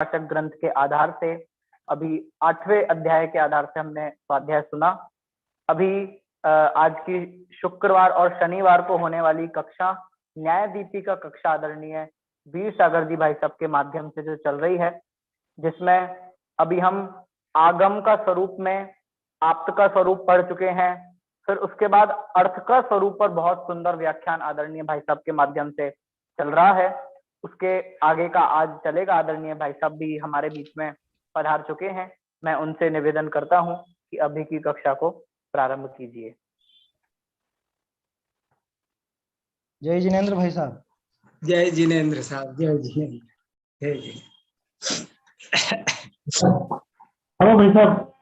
पाचक ग्रंथ के आधार से अभी 8वें अध्याय के आधार से हमने स्वाध्याय सुना। अभी आज की शुक्रवार और शनिवार को होने वाली कक्षा न्याय दीपिका कक्षा आदरणीय वीर सागर जी भाई साहब के माध्यम से जो चल रही है, जिसमें अभी हम आगम का स्वरूप में आप्त का स्वरूप पढ़ चुके हैं। फिर उसके बाद अर्थ का स्वरूप पर बहुत सुंदर व्याख्यान आदरणीय भाई साहब के माध्यम से चल रहा है। उसके आगे का आज चलेगा। आदरणीय भाई साहब भी हमारे बीच में पधार चुके हैं। मैं उनसे निवेदन करता हूं कि अभी की कक्षा को प्रारंभ कीजिए। जय जिनेंद्र भाई साहब। जय जिनेंद्र साहब। जय जिनेंद्र। जय जिनेंद्र। हेलो भाई साहब।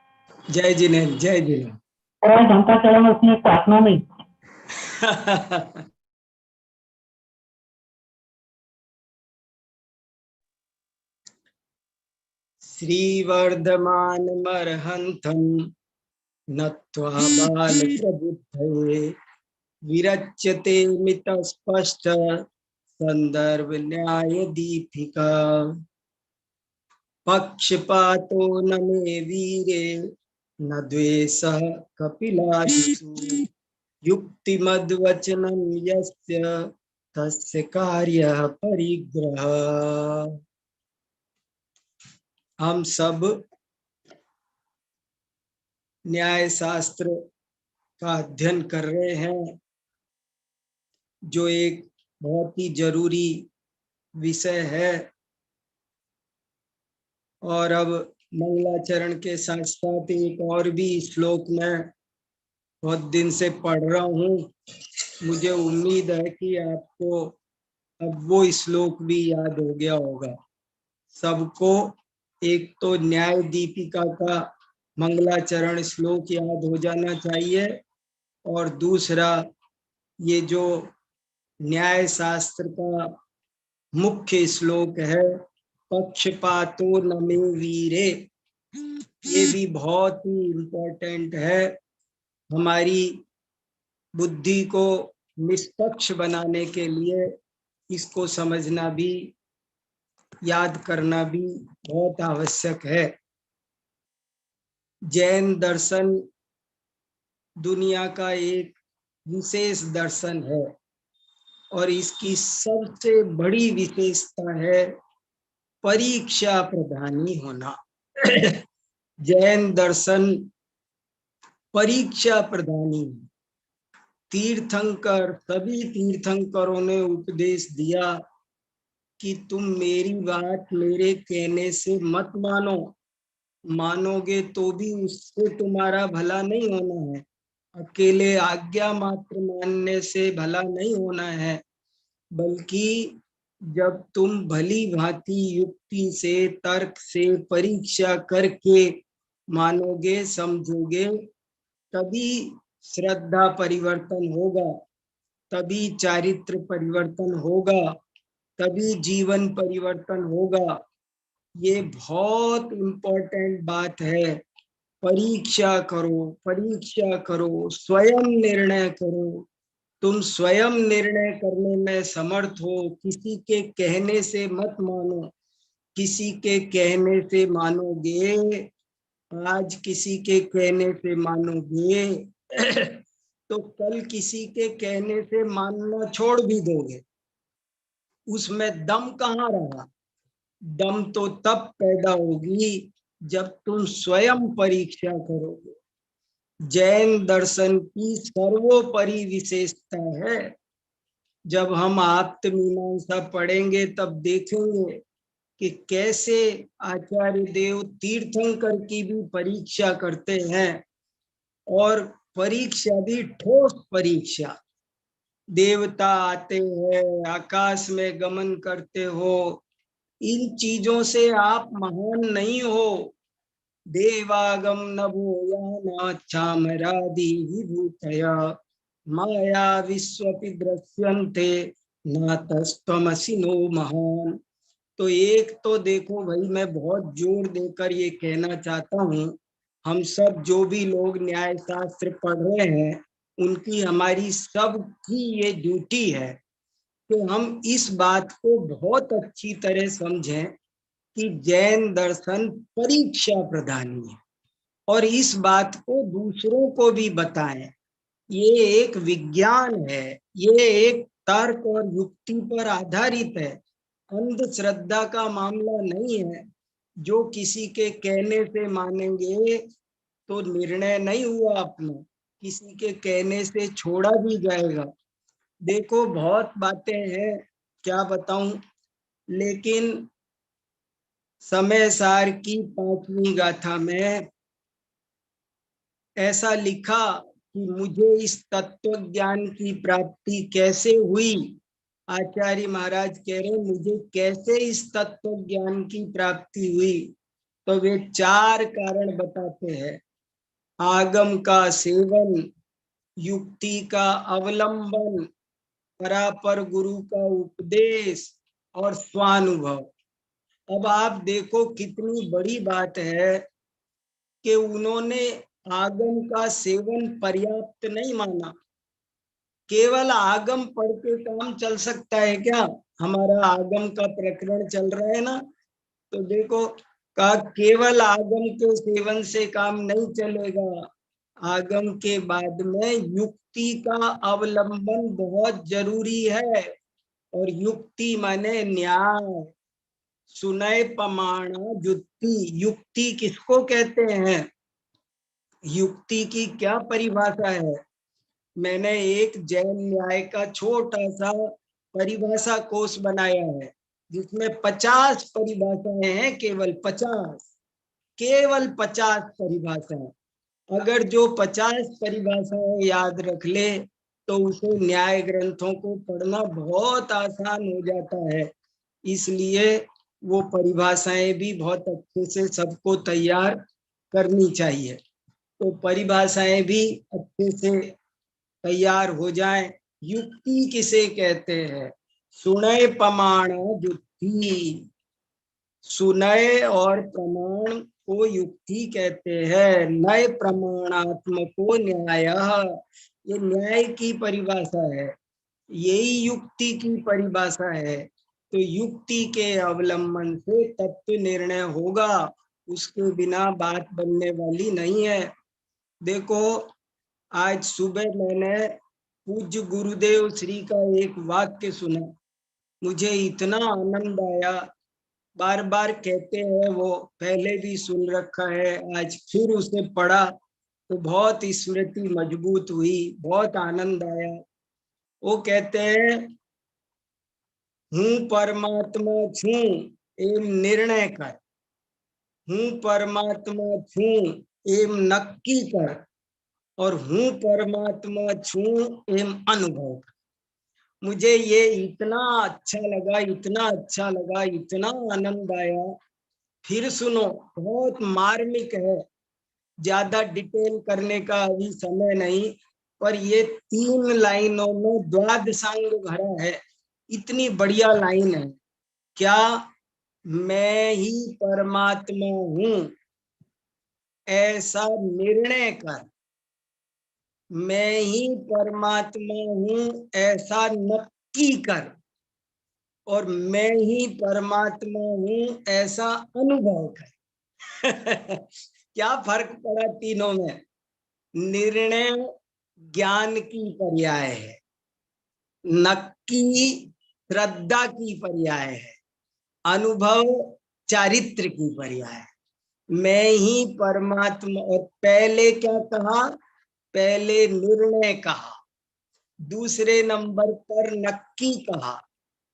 जय जिनेंद्र। जय जिनेंद्र। घंटा चला उसमें प्रार्थना में। श्रीवर्धमान मरहंथं नत्वा बाल प्रबुद्धये विरच्यते मित स्पष्ट संदर्भ न्याय दीपिका। पक्षपातो न मे वीरे न द्वेषः कपिलादिषु युक्तिमद्वचनं यस्य तस्य कार्यः परिग्रह। हम सब न्याय शास्त्र का अध्ययन कर रहे हैं, जो एक बहुत ही जरूरी विषय है। और अब मंगलाचरण के साथ साथ एक और भी श्लोक में बहुत दिन से पढ़ रहा हूँ। मुझे उम्मीद है कि आपको अब वो श्लोक भी याद हो गया होगा। सबको एक तो न्याय दीपिका का मंगलाचरण श्लोक याद हो जाना चाहिए, और दूसरा ये जो न्याय शास्त्र का मुख्य श्लोक है, पक्षपातो न मे वीरे, ये भी बहुत ही इम्पोर्टेंट है। हमारी बुद्धि को निष्पक्ष बनाने के लिए इसको समझना भी, याद करना भी बहुत आवश्यक है। जैन दर्शन दुनिया का एक विशेष दर्शन है, और इसकी सबसे बड़ी विशेषता है परीक्षा प्रधानी होना। जैन दर्शन परीक्षा प्रधानी। तीर्थंकर, सभी तीर्थंकरों ने उपदेश दिया कि तुम मेरी बात मेरे कहने से मत मानो, मानोगे तो भी उससे तुम्हारा भला नहीं होना है। अकेले आज्ञा मात्र मानने से भला नहीं होना है, बल्कि जब तुम भली भांति युक्ति से, तर्क से परीक्षा करके मानोगे, समझोगे, तभी श्रद्धा परिवर्तन होगा, तभी चारित्र परिवर्तन होगा, तभी जीवन परिवर्तन होगा। ये बहुत इम्पोर्टेंट बात है। परीक्षा करो, परीक्षा करो, स्वयं निर्णय करो। तुम स्वयं निर्णय करने में समर्थ हो, किसी के कहने से मत मानो। किसी के कहने से मानोगे, आज किसी के कहने से मानोगे तो कल किसी के कहने से मानना छोड़ भी दोगे। उसमें दम कहाँ रहा? दम तो तब पैदा होगी जब तुम स्वयं परीक्षा करोगे। जैन दर्शन की सर्वोपरि विशेषता है। जब हम आप्तमीमांसा पढ़ेंगे तब देखेंगे कि कैसे आचार्य देव तीर्थंकर की भी परीक्षा करते हैं, और परीक्षा भी ठोस परीक्षा। देवता आते हैं, आकाश में गमन करते हो, इन चीजों से आप महान नहीं हो। देवागम नभोयानाच्छामरादि विभूतया माया विश्वपि दृश्यन्ते नातस्त्वमसि नो महान। तो एक तो देखो भाई, मैं बहुत जोर देकर ये कहना चाहता हूँ, हम सब जो भी लोग न्याय शास्त्र पढ़ रहे हैं, उनकी, हमारी सबकी ये ड्यूटी है कि हम इस बात को बहुत अच्छी तरह समझें कि जैन दर्शन परीक्षा प्रधानी है और इस बात को दूसरों को भी बताएं। ये एक विज्ञान है, ये एक तर्क और युक्ति पर आधारित है, अंधश्रद्धा का मामला नहीं है। जो किसी के कहने से मानेंगे तो निर्णय नहीं हुआ अपना, किसी के कहने से छोड़ा भी जाएगा। देखो बहुत बातें हैं, क्या बताऊं, लेकिन समय सार की 5वीं गाथा में ऐसा लिखा कि मुझे इस तत्व ज्ञान की प्राप्ति कैसे हुई। आचार्य महाराज कह रहे मुझे कैसे इस तत्व ज्ञान की प्राप्ति हुई, तो वे 4 कारण बताते हैं। आगम का सेवन, युक्ति का अवलंबन, परापर गुरु का उपदेश और स्वानुभव। अब आप देखो कितनी बड़ी बात है कि उन्होंने आगम का सेवन पर्याप्त नहीं माना। केवल आगम पढ़ के काम चल सकता है क्या? हमारा आगम का प्रकरण चल रहा है ना, तो देखो कहा केवल आगम के सेवन से काम नहीं चलेगा। आगम के बाद में युक्ति का अवलंबन बहुत जरूरी है, और युक्ति माने न्याय। सुनय प्रमाणा युक्ति, युक्ति किसको कहते हैं? युक्ति की क्या परिभाषा है? मैंने एक जैन न्याय का छोटा सा परिभाषा कोश बनाया है, जिसमें 50 परिभाषाएं हैं, केवल 50 परिभाषाएं। अगर जो 50 परिभाषाएं याद रख ले तो उसे न्याय ग्रंथों को पढ़ना बहुत आसान हो जाता है। इसलिए वो परिभाषाएं भी बहुत अच्छे से सबको तैयार करनी चाहिए। तो परिभाषाएं भी अच्छे से तैयार हो जाए। युक्ति किसे कहते हैं? सुनय प्रमाण युक्ति। सुनय और प्रमाण को युक्ति कहते हैं। नय प्रमाणात्मको न्याय, ये न्याय की परिभाषा है, यही युक्ति की परिभाषा है। तो युक्ति के अवलंबन से तत्व निर्णय होगा, उसके बिना बात बनने वाली नहीं है। देखो आज सुबह मैंने पूज्य गुरुदेव श्री का एक वाक्य सुना, मुझे इतना आनंद आया। बार बार कहते हैं, वो पहले भी सुन रखा है, आज फिर उसे पढ़ा तो बहुत स्मृति मजबूत हुई, बहुत आनंद आया। वो कहते हैं, हूँ परमात्मा छू एम निर्णय कर, हूँ परमात्मा छू एम नक्की कर, और हूँ परमात्मा छू एम अनुभव। मुझे ये इतना अच्छा लगा, इतना अच्छा लगा, इतना आनंद आया। फिर सुनो, बहुत मार्मिक है, ज्यादा डिटेल करने का अभी समय नहीं, पर ये 3 लाइनों में द्वादशांग भरा है। इतनी बढ़िया लाइन है। क्या? मैं ही परमात्मा हूँ ऐसा निर्णय कर, मैं ही परमात्मा हूँ ऐसा नक्की कर, और मैं ही परमात्मा हूँ ऐसा अनुभव कर। क्या फर्क पड़ा तीनों में? निर्णय ज्ञान की पर्याय है, नक्की श्रद्धा की पर्याय है, अनुभव चारित्र की पर्याय है। मैं ही परमात्मा, और पहले क्या कहा? पहले निर्णय कहा, दूसरे नंबर पर नक्की कहा,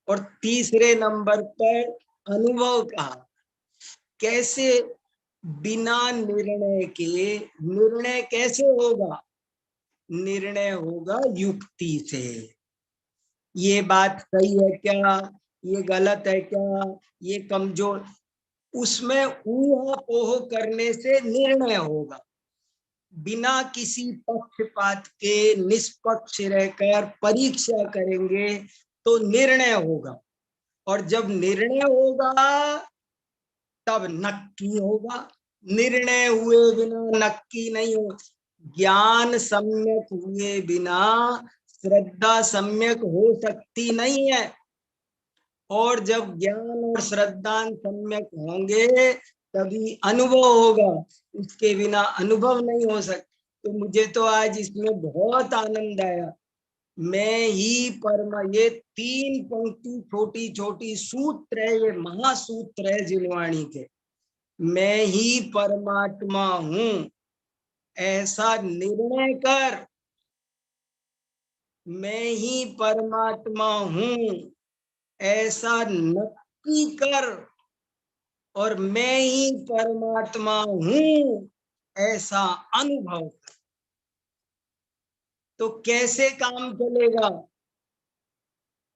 और तीसरे नंबर पर अनुभव कहा। कैसे? बिना निर्णय के निर्णय कैसे होगा? निर्णय होगा युक्ति से। ये बात सही है क्या, ये गलत है क्या, ये कमजोर, उसमें ऊहापोह करने से निर्णय होगा। बिना किसी पक्षपात के निष्पक्ष रहकर परीक्षा करेंगे तो निर्णय होगा, और जब निर्णय होगा तब नक्की होगा। निर्णय हुए बिना नक्की नहीं हो। ज्ञान सम्यक हुए बिना श्रद्धा सम्यक हो सकती नहीं है। और जब ज्ञान और श्रद्धा सम्यक होंगे तभी अनुभव होगा, उसके बिना अनुभव नहीं हो सकता। तो मुझे तो आज इसमें बहुत आनंद आया। मैं ही परमा, ये 3 पंक्ति छोटी छोटी सूत्र है, ये महासूत्र है जिनवाणी के। मैं ही परमात्मा हूं ऐसा निर्णय कर, मैं ही परमात्मा हूं ऐसा नक्की कर, और मैं ही परमात्मा हूं ऐसा अनुभव। तो कैसे काम चलेगा?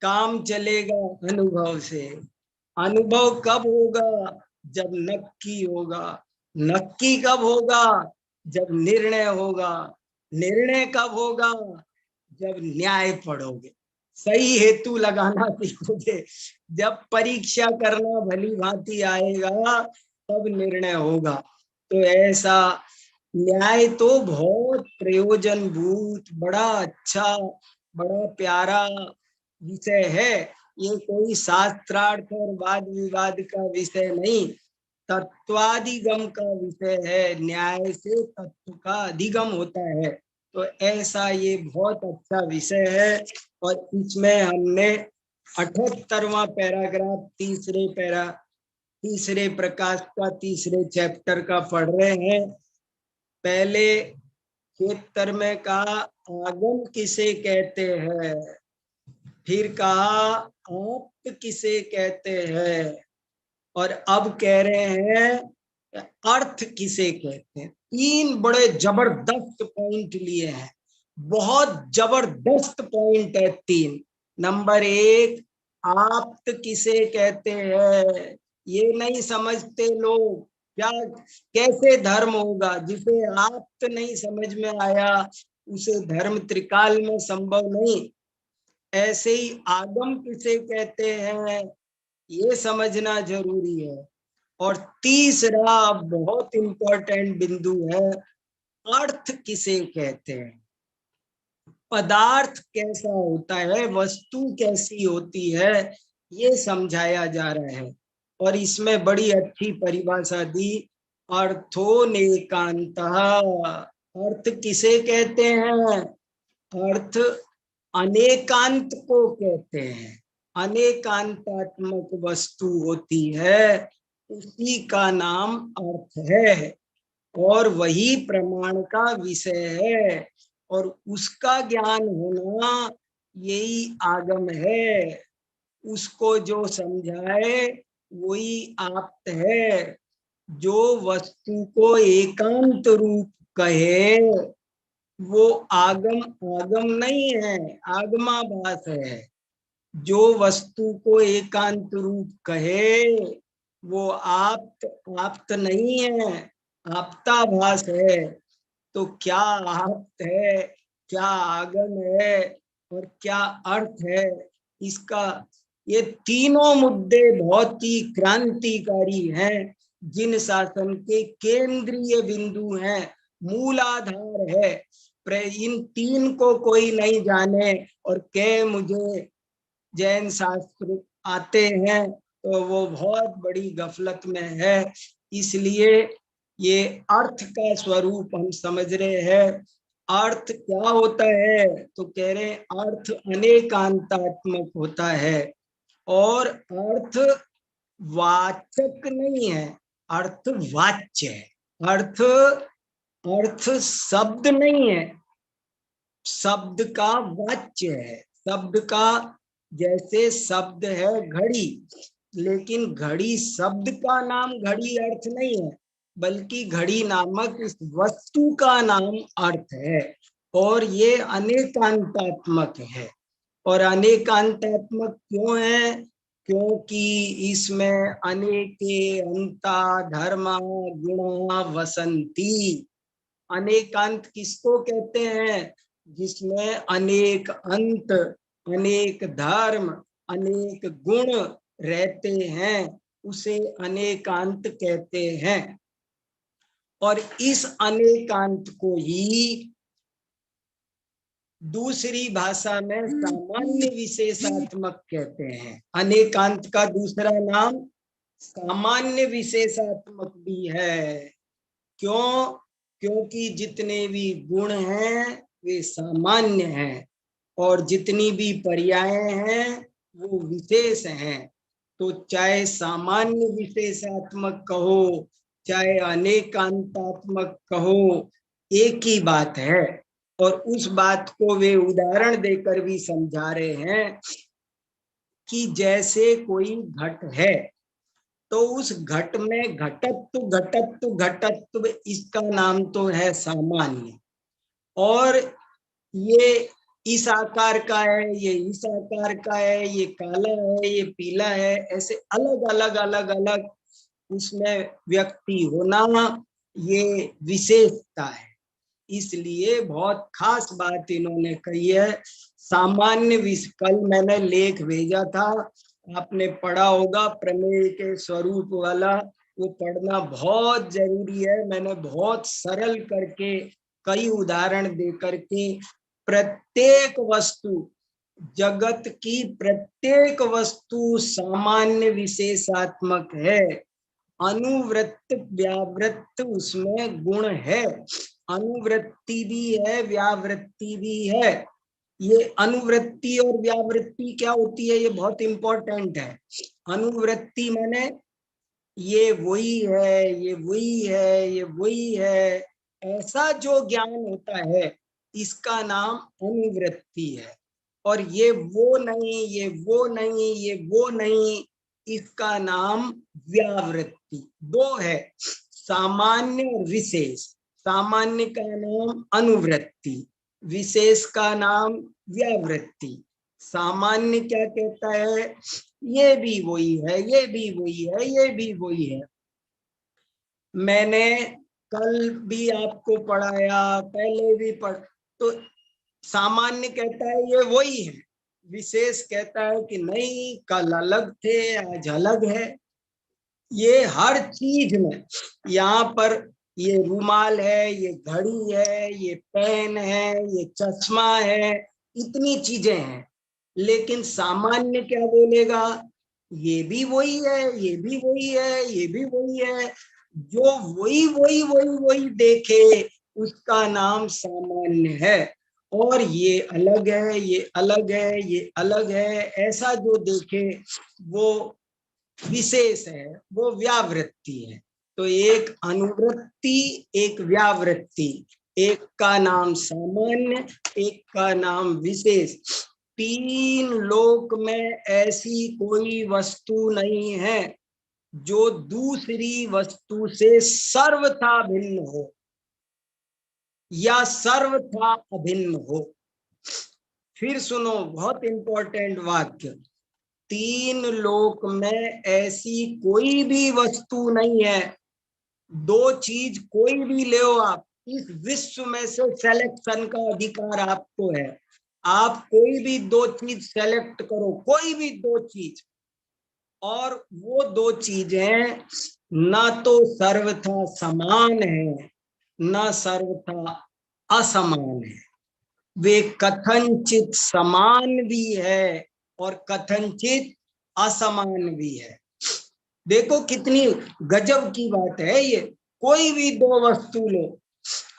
काम चलेगा अनुभव से। अनुभव कब होगा? जब नक्की होगा। नक्की कब होगा? जब निर्णय होगा। निर्णय कब होगा? जब न्याय पढ़ोगे, सही हेतु लगाना सीखोगे। जब परीक्षा करना भली भांति आएगा तब निर्णय होगा। तो ऐसा न्याय तो बहुत प्रयोजनभूत, बड़ा अच्छा, बड़ा प्यारा विषय है। ये कोई शास्त्रार्थ और वाद विवाद का विषय नहीं, तत्वाधिगम का विषय है। न्याय से तत्व का अधिगम होता है। तो ऐसा ये बहुत अच्छा विषय है। और इसमें हमने 78वां पैराग्राफ तीसरे प्रकाश का तीसरे चैप्टर का पढ़ रहे हैं। पहले क्षेत्र में कहा आगम किसे कहते हैं, फिर कहा आप किसे कहते हैं, और अब कह रहे हैं अर्थ किसे कहते हैं। 3 बड़े जबरदस्त पॉइंट लिए हैं, बहुत जबरदस्त पॉइंट है 3। नंबर 1, आप्त किसे कहते हैं। ये नहीं समझते लोग, क्या कैसे धर्म होगा। जिसे आप्त नहीं समझ में आया उसे धर्म त्रिकाल में संभव नहीं। ऐसे ही आगम किसे कहते हैं ये समझना जरूरी है। और तीसरा बहुत इंपॉर्टेंट बिंदु है, अर्थ किसे कहते हैं। पदार्थ कैसा होता है, वस्तु कैसी होती है, ये समझाया जा रहा है। और इसमें बड़ी अच्छी परिभाषा दी, अर्थोनेकांतः। अर्थ किसे कहते हैं? अर्थ अनेकांत को कहते हैं। अनेकांतात्मक वस्तु होती है, उसी का नाम अर्थ है, और वही प्रमाण का विषय है। और उसका ज्ञान होना यही आगम है। उसको जो समझाए वही आप्त है। जो वस्तु को एकांत रूप कहे वो आगम आगम नहीं है, आगमाभास है। जो वस्तु को एकांत रूप कहे वो आप्त नहीं है, आप्ताभास है। तो क्या आप्त है, क्या आगम है, और क्या अर्थ है, इसका ये तीनों मुद्दे बहुत ही क्रांतिकारी हैं, जिन शासन के केंद्रीय बिंदु हैं, मूलाधार है। इन 3 को कोई नहीं जाने और कहे मुझे जैन शास्त्र आते हैं तो वो बहुत बड़ी गफलत में है। इसलिए ये अर्थ का स्वरूप हम समझ रहे हैं। अर्थ क्या होता है? तो कह रहे हैं अर्थ अनेकांतात्मक होता है, और अर्थ वाचक नहीं है, अर्थ वाच्य है। अर्थ अर्थ शब्द नहीं है, शब्द का वाच्य है। शब्द का जैसे शब्द है घड़ी, लेकिन घड़ी शब्द का नाम घड़ी अर्थ नहीं है, बल्कि घड़ी नामक इस वस्तु का नाम अर्थ है। और ये अनेकांतात्मक है। और अनेकांतात्मक क्यों है? क्योंकि इसमें अनेके अंता धर्मा गुणा वसंती। अनेकांत किसको कहते हैं? जिसमें अनेक अंत, अनेक धर्म, अनेक गुण रहते हैं, उसे अनेकांत कहते हैं। और इस अनेकांत को ही दूसरी भाषा में सामान्य विशेषात्मक कहते हैं। अनेकांत का दूसरा नाम सामान्य विशेषात्मक भी है। क्यों? क्योंकि जितने भी गुण हैं वे सामान्य हैं और जितनी भी पर्याय हैं वो विशेष हैं। तो चाहे सामान्य विशेषात्मक कहो चाहे अनेकांतात्मक कहो, एक ही बात है। और उस बात को वे उदाहरण देकर भी समझा रहे हैं कि जैसे कोई घट है तो उस घट में घटत्व इसका नाम तो है सामान्य, और ये इस आकार का है, ये इस आकार का है, ये काला है, ये पीला है, ऐसे अलग अलग उसमें व्यक्ति होना ये विशेषता है। इसलिए बहुत खास बात इन्होंने कही है। सामान्य कल मैंने लेख भेजा था, आपने पढ़ा होगा, प्रमेय के स्वरूप वाला, वो पढ़ना बहुत जरूरी है। मैंने बहुत सरल करके कई उदाहरण दे करके प्रत्येक वस्तु, जगत की प्रत्येक वस्तु सामान्य विशेषात्मक है। अनुवृत्त व्यावृत्त उसमें गुण है, अनुवृत्ति भी है व्यावृत्ति भी है। ये अनुवृत्ति और व्यावृत्ति क्या होती है, ये बहुत इंपॉर्टेंट है। अनुवृत्ति माने ये वही है, ये वही है, ये वही है, ऐसा जो ज्ञान होता है इसका नाम अनुवृत्ति है। और ये वो नहीं, ये वो नहीं, ये वो नहीं, इसका नाम व्यावृत्ति। दो है, सामान्य और विशेष। सामान्य का नाम अनुवृत्ति, विशेष का नाम व्यावृत्ति। सामान्य क्या कहता है, ये भी वही है, ये भी वही है, ये भी वही है। मैंने कल भी आपको पढ़ाया, पहले भी तो सामान्य कहता है ये वही है, विशेष कहता है कि नहीं, कल अलग थे आज अलग है। ये हर चीज में, यहाँ पर ये रुमाल है, ये घड़ी है, ये पेन है, ये चश्मा है, इतनी चीजें हैं, लेकिन सामान्य क्या बोलेगा, ये भी वही है, ये भी वही है, ये भी वही है। जो वही वही वही वही देखे उसका नाम सामान्य है। और ये अलग है, ये अलग है, ये अलग है, ऐसा जो देखे वो विशेष है, वो व्यावृत्ति है। तो एक अनुवृत्ति, एक व्यावृत्ति, एक का नाम सामान्य, एक का नाम विशेष। तीन लोक में ऐसी कोई वस्तु नहीं है जो दूसरी वस्तु से सर्वथा भिन्न हो या सर्वथा अभिन्न हो। फिर सुनो, बहुत इंपॉर्टेंट वाक्य, तीन लोक में ऐसी कोई भी वस्तु नहीं है। दो चीज कोई भी ले आप, इस विश्व में से सिलेक्शन का अधिकार आपको है। आप कोई भी दो चीज सेलेक्ट करो, कोई भी दो चीज, और वो दो चीजें ना तो सर्वथा समान है ना सर्वथा असमान है। वे कथनचित समान भी है और कथनचित असमान भी है। देखो कितनी गजब की बात है ये। कोई भी दो वस्तु लो,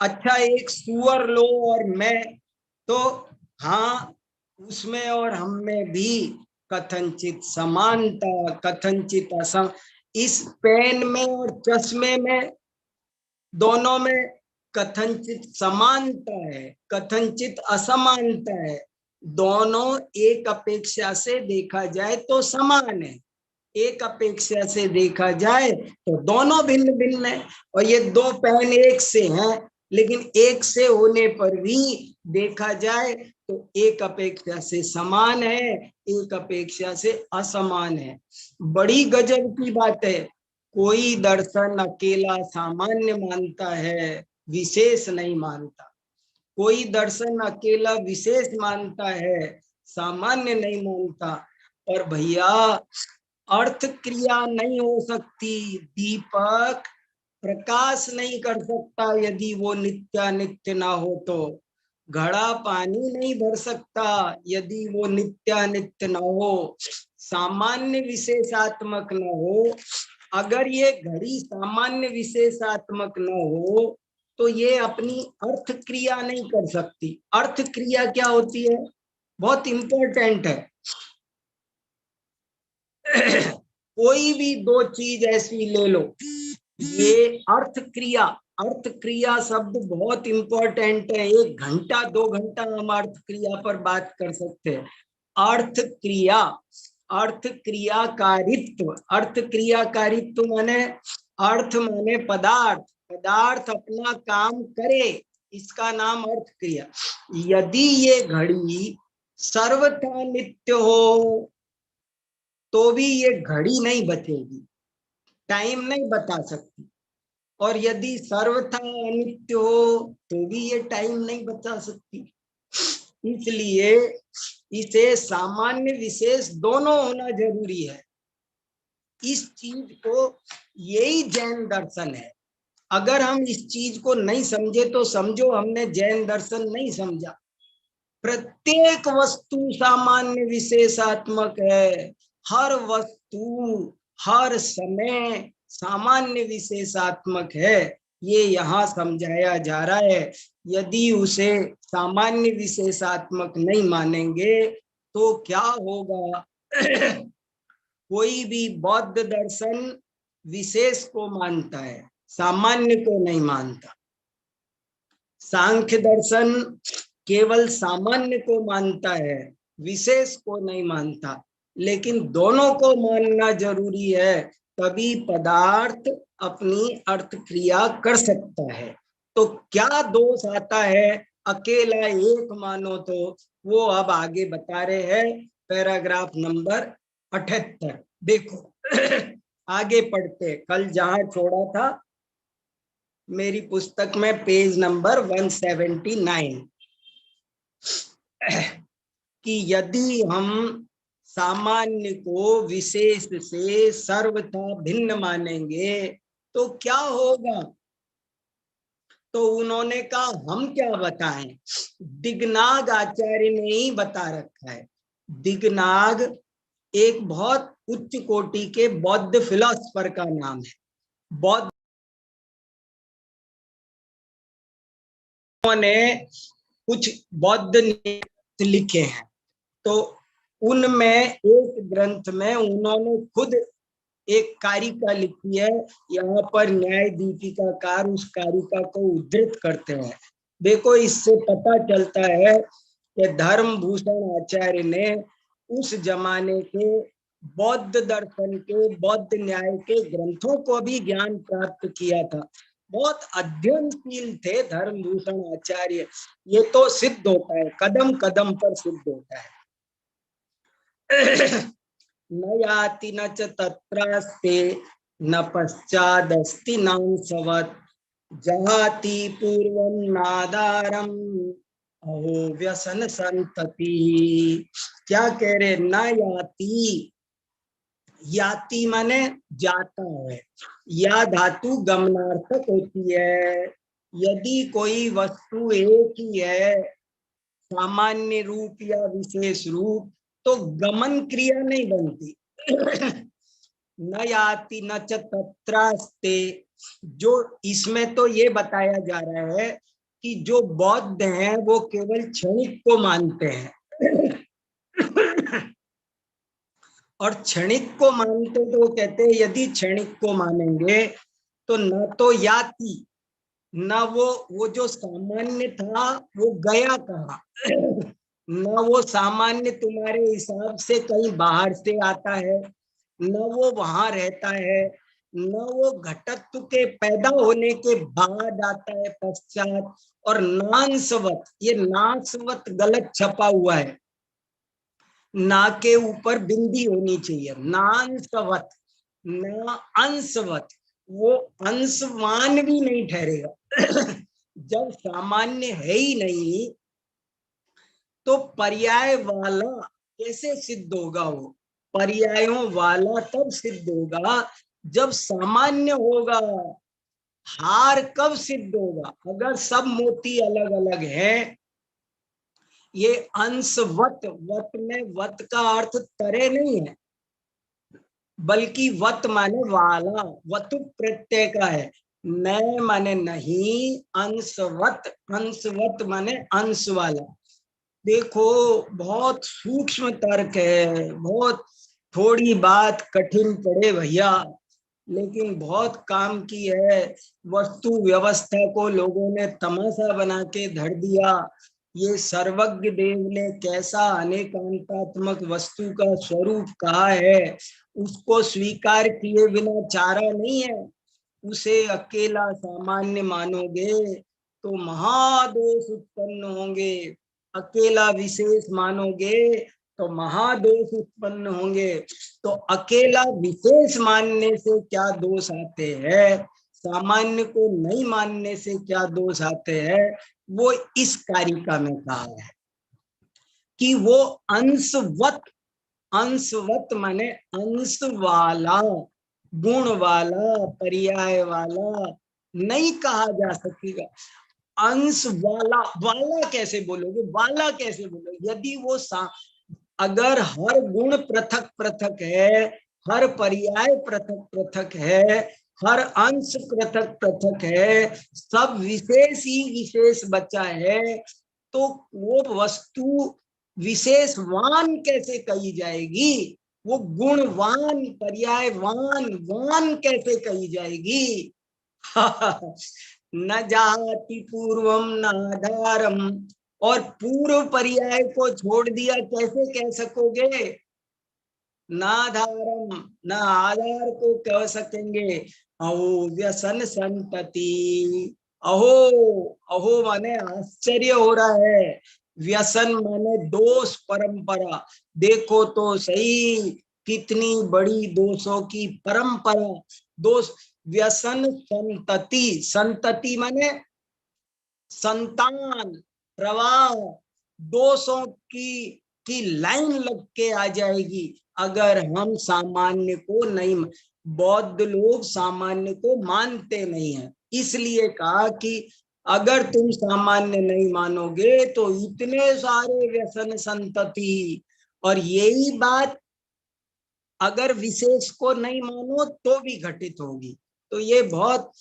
अच्छा एक सुअर लो और मैं, तो हाँ उसमें और हम में भी कथनचित समानता, कथनचित असम। इस पेन में और चश्मे में, दोनों में कथनचित समानता है, कथनचित असमानता है। दोनों एक अपेक्षा से देखा जाए तो समान है, एक अपेक्षा से देखा जाए तो दोनों भिन्न भिन्न है। और ये दो पेन एक से हैं, लेकिन एक से होने पर भी देखा जाए तो एक अपेक्षा से समान है, एक अपेक्षा से असमान है। बड़ी गजब की बात है। कोई दर्शन अकेला सामान्य मानता है, विशेष नहीं मानता। कोई दर्शन अकेला विशेष मानता है, सामान्य नहीं मानता। और भैया अर्थ क्रिया नहीं हो सकती, दीपक प्रकाश नहीं कर सकता यदि वो नित्यानित्य ना हो तो। घड़ा पानी नहीं भर सकता यदि वो नित्यानित्य न हो, सामान्य विशेषात्मक न हो। अगर ये घड़ी सामान्य विशेषात्मक न हो तो ये अपनी अर्थ क्रिया नहीं कर सकती। अर्थ क्रिया क्या होती है, बहुत इंपॉर्टेंट है। कोई भी दो चीज ऐसी ले लो, ये अर्थ क्रिया शब्द बहुत इंपॉर्टेंट है। 1 घंटा 2 घंटा हम अर्थ क्रिया पर बात कर सकते हैं। अर्थ क्रियाकारित्व माने, अर्थ माने पदार्थ अपना काम करे, इसका नाम अर्थ क्रिया। यदि ये घड़ी सर्वथा नित्य हो तो भी ये घड़ी नहीं बचेगी, टाइम नहीं बता सकती। और यदि सर्वथा अनित्य हो तो भी ये टाइम नहीं बता सकती। इसलिए इसे सामान्य विशेष दोनों होना जरूरी है। इस चीज को, यही जैन दर्शन है। अगर हम इस चीज को नहीं समझे तो समझो हमने जैन दर्शन नहीं समझा। प्रत्येक वस्तु सामान्य विशेषात्मक है। हर वस्तु हर समय सामान्य विशेषात्मक है, ये यहाँ समझाया जा रहा है। यदि उसे सामान्य विशेषात्मक नहीं मानेंगे तो क्या होगा? कोई भी बौद्ध दर्शन विशेष को मानता है, सामान्य को नहीं मानता। सांख्य दर्शन केवल सामान्य को मानता है, विशेष को नहीं मानता। लेकिन दोनों को मानना जरूरी है, तभी पदार्थ अपनी अर्थ क्रिया कर सकता है। तो क्या दोष आता है अकेला एक मानो तो? वो अब आगे बता रहे हैं, पैराग्राफ नंबर 78। देखो आगे पढ़ते, कल जहां छोड़ा था मेरी पुस्तक में पेज नंबर 179, कि यदि हम सामान्य को विशेष से सर्वथा भिन्न मानेंगे तो क्या होगा? तो उन्होंने कहा हम क्या बताएं, दिगनाग आचार्य ने ही बता रखा है। दिगनाग एक बहुत उच्च कोटि के बौद्ध फिलोसफर का नाम है। बौद्ध ने कुछ बौद्ध लिखे हैं, तो उनमें एक ग्रंथ में उन्होंने खुद एक कारिका लिखी है। यहाँ पर न्याय दीपिकाकार उस कारिका को उद्धृत करते हैं। देखो इससे पता चलता है कि धर्मभूषण आचार्य ने उस जमाने के बौद्ध दर्शन के, बौद्ध न्याय के ग्रंथों को भी ज्ञान प्राप्त किया था। बहुत अध्ययनशील थे धर्मभूषण आचार्य। ये तो सिद्ध होता है, कदम कदम पर सिद्ध होता है। न याति न च तत्रास्ते न पश्चादस्ति नांसवत् जहाति पूर्वं नादारम अहो व्यसन संतति। क्या कह रहे? न याति, याति माने जाता है, या धातु गमनार्थक होती है। यदि कोई वस्तु एक ही है, सामान्य रूप या विशेष रूप, तो गमन क्रिया नहीं बनती। न याति न च तत्रास्ते, जो इसमें तो ये बताया जा रहा है कि जो बौद्ध हैं वो केवल क्षणिक को मानते हैं। और क्षणिक को मानते तो कहते हैं यदि क्षणिक को मानेंगे तो न तो याति, न वो जो सामान्य था वो गया कहाँ, न वो सामान्य तुम्हारे हिसाब से कहीं बाहर से आता है, न वो वहां रहता है, न वो घटत्व के पैदा होने के बाद आता है पश्चात। और नांसवत, ये नांसवत गलत छपा हुआ है, ना के ऊपर बिंदी होनी चाहिए। नांसवत, ना अंशवत, वो अंशवान भी नहीं ठहरेगा। जब सामान्य है ही नहीं तो पर्याय वाला कैसे सिद्ध होगा? वो पर्यायों वाला तब सिद्ध होगा जब सामान्य होगा। हार कब सिद्ध होगा? अगर सब मोती अलग अलग हैं ये अंशवत, वत में वत का अर्थ तरह नहीं है, बल्कि वत माने वाला, वतु प्रत्यय का है। न माने नहीं, अंशवत, अंशवत माने अंश वाला। देखो बहुत सूक्ष्म तर्क है, बहुत थोड़ी बात कठिन पड़े भैया, लेकिन बहुत काम की है। वस्तु व्यवस्था को लोगों ने तमाशा बना के धर दिया। ये सर्वज्ञ देव ने कैसा अनेकांतात्मक वस्तु का स्वरूप कहा है, उसको स्वीकार किए बिना चारा नहीं है। उसे अकेला सामान्य मानोगे तो महादोष उत्पन्न होंगे, अकेला विशेष मानोगे तो महादोष उत्पन्न होंगे। तो अकेला विशेष मानने से क्या दोष आते हैं, सामान्य को नहीं मानने से क्या दोष आते हैं, वो इस कारिका में कहा है कि वो अंशवत, अंशवत माने अंश वाला, गुण वाला, पर्याय वाला नहीं कहा जा सकेगा। अंश वाला, वाला कैसे बोलोगे, वाला कैसे बोलोगे? यदि वो अगर हर गुण पृथक पृथक है, हर पर्याय पृथक पृथक है, हर अंश पृथक पृथक है, सब विशेष ही विशेष बचा है, तो वो वस्तु विशेषवान कैसे कही जाएगी? वो गुणवान, पर्यायवान, वान कैसे कही जाएगी? न जाति पूर्वम न आधारम, और पूर्व पर्याय को छोड़ दिया कैसे कह सकोगे? नाधारम, न आधार को कह सकेंगे। अहो व्यसन संतति, अहो, अहो माने आश्चर्य हो रहा है, व्यसन माने दोष परंपरा। देखो तो सही कितनी बड़ी दोषों की परंपरा, दोष, व्यसन संतति, संतति माने संतान, प्रवाह, दोषों की लाइन लग के आ जाएगी अगर हम सामान्य को नहीं। बौद्ध लोग सामान्य को मानते नहीं है, इसलिए कहा कि अगर तुम सामान्य नहीं मानोगे तो इतने सारे व्यसन संतति, और यही बात अगर विशेष को नहीं मानो तो भी घटित होगी। तो ये बहुत,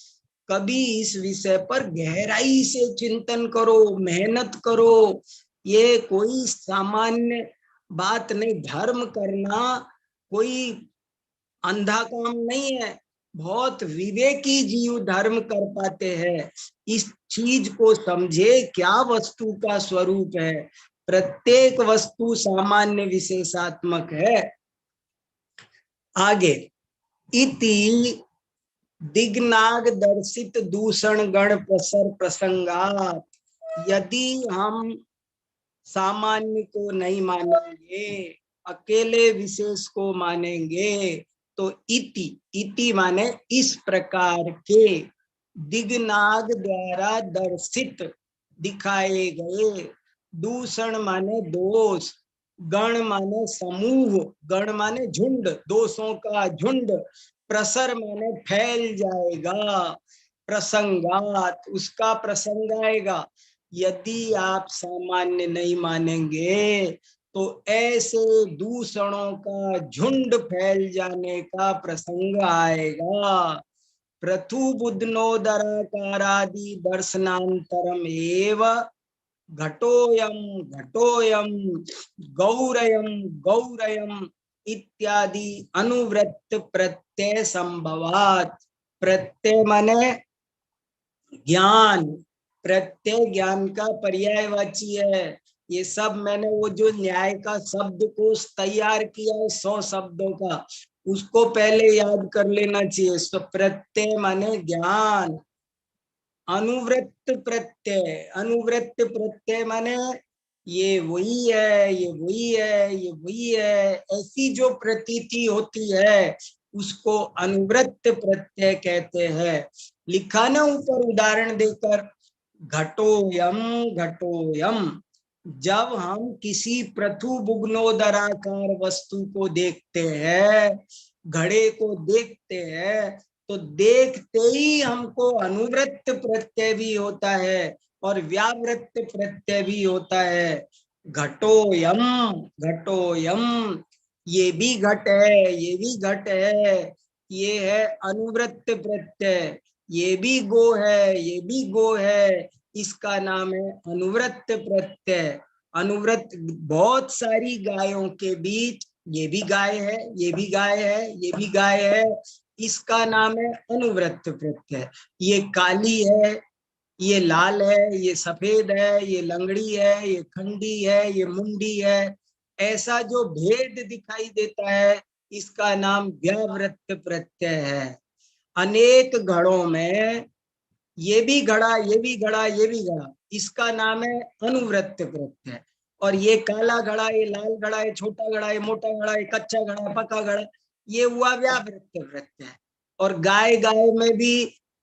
कभी इस विषय पर गहराई से चिंतन करो, मेहनत करो। ये कोई सामान्य बात नहीं, धर्म करना कोई अंधा काम नहीं है। बहुत विवेकी जीव धर्म कर पाते हैं। इस चीज को समझे, क्या वस्तु का स्वरूप है। प्रत्येक वस्तु सामान्य विशेषात्मक है। आगे, इति दिग्नाग दर्शित दूषण गण प्रसर प्रसंगात, यदि हम सामान्य को नहीं मानेंगे, अकेले विशेष को मानेंगे, तो इति, इति माने इस प्रकार के, दिग्नाग द्वारा दर्शित, दिखाए गए, दूषण माने दोष, गण माने समूह, गण माने झुंड, दोषों का झुंड, प्रसर माने फैल जाएगा, प्रसंगात उसका प्रसंग आएगा। यदि आप सामान्य नहीं मानेंगे तो ऐसे दूषणों का झुंड फैल जाने का प्रसंग आएगा। प्रथु बुद्धनोदराकारादि दर्शनांतरम एव घटोयम घटोयम गौरयम गौरयम इत्यादि अनुवृत्त प्रत्यय संभवात। प्रत्यय माने ज्ञान, प्रत्यय ज्ञान का पर्यायवाची है। ये सब मैंने वो जो न्याय का शब्द कोश तैयार किया है 100 शब्दों का, उसको पहले याद कर लेना चाहिए। तो प्रत्यय माने ज्ञान, अनुवृत्त प्रत्यय, अनुवृत्त प्रत्यय माने ये वही है, ये वही है, ये वही है, ऐसी जो प्रतीति होती है उसको अनुवृत्त प्रत्यय कहते हैं। लिखा ना ऊपर उदाहरण देकर, घटोयम घटोयम। जब हम किसी प्रथु बुग्नोदराकार वस्तु को देखते हैं, घड़े को देखते हैं, तो देखते ही हमको अनुवृत्त प्रत्यय भी होता है और व्यावृत्त प्रत्यय भी होता है। घटोयम, घटोयम, ये भी घट है, ये भी घट है, ये है अनुवृत्त प्रत्यय, ये भी गो है, ये भी गो है, इसका नाम है अनुवृत्त प्रत्यय। अनुवृत्त, बहुत सारी गायों के बीच ये भी गाय है, ये भी गाय है, ये भी गाय है, इसका नाम है अनुवृत्त प्रत्यय। ये काली है, ये लाल है, ये सफेद है, ये लंगड़ी है, ये खंडी है, ये मुंडी है, ऐसा जो भेद दिखाई देता है इसका नाम व्यावृत्त प्रत्यय है। अनेक घड़ों में ये भी घड़ा, ये भी घड़ा, ये भी घड़ा, इसका नाम है अनुवृत्त प्रत्यय। और ये काला घड़ा, ये लाल घड़ा, ये छोटा घड़ा, ये मोटा घड़ा, ये कच्चा घड़ा, पक्का घड़ा, ये हुआ व्यावृत्त प्रत्यय। और गाय, गाय में भी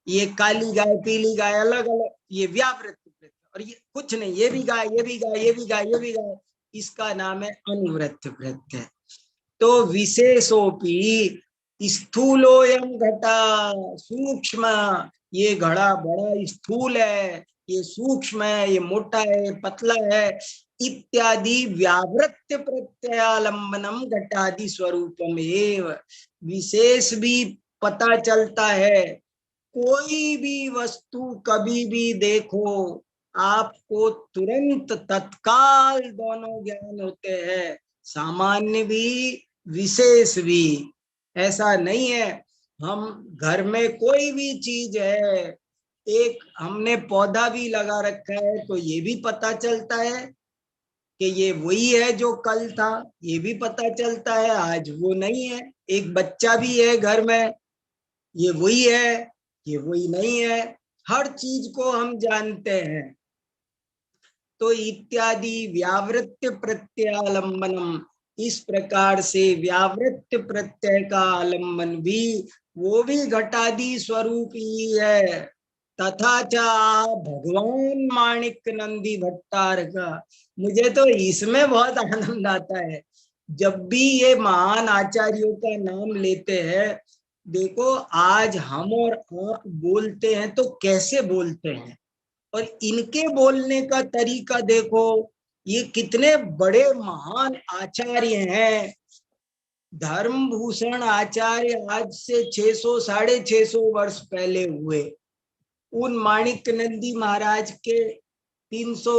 ये काली गाय, पीली गाय, अलग अलग, ये व्यावृत्त प्रत्यय। और ये कुछ नहीं, ये भी गाय, ये भी गाय, ये भी गाय, ये भी गाय, इसका नाम है अनुवृत्त प्रत्यय। तो विशेषोपि स्थूलोयम घटा सूक्ष्म, ये घड़ा बड़ा स्थूल है, ये सूक्ष्म है, ये मोटा है, पतला है, इत्यादि व्यावृत्त प्रत्ययालंबनम घटादि स्वरूपम एव। विशेष भी पता चलता है, कोई भी वस्तु कभी भी देखो आपको तुरंत तत्काल दोनों ज्ञान होते हैं, सामान्य भी विशेष भी। ऐसा नहीं है, हम घर में कोई भी चीज है, एक हमने पौधा भी लगा रखा है तो ये भी पता चलता है कि ये वही है जो कल था, ये भी पता चलता है आज वो नहीं है। एक बच्चा भी है घर में, ये वही है, ये वही नहीं है, हर चीज को हम जानते हैं। तो इत्यादि व्यावृत्त प्रत्यालंबनम, इस प्रकार से व्यावृत्त प्रत्यय का आलंबन भी, वो भी घटादि स्वरूप ही है। तथा चा भगवान माणिक नंदी भट्टार का, मुझे तो इसमें बहुत आनंद आता है जब भी ये महान आचार्यों का नाम लेते हैं। देखो आज हम और आप बोलते हैं तो कैसे बोलते हैं, और इनके बोलने का तरीका देखो, ये कितने बड़े महान आचार्य हैं। धर्मभूषण आचार्य आज से 600 650 वर्ष पहले हुए, उन माणिक नंदी महाराज के 300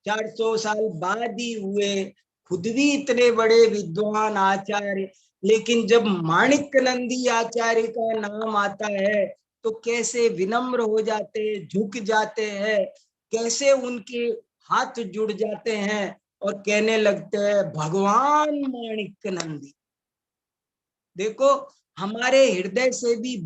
400 साल बाद ही हुए, खुद भी इतने बड़े विद्वान आचार्य। लेकिन जब माणिक नंदी आचार्य का नाम आता है तो कैसे विनम्र हो जाते हैं, झुक जाते हैं, कैसे उनके हाथ जुड़ जाते हैं और कहने लगते हैं भगवान माणिक नंदी। देखो हमारे हृदय से भी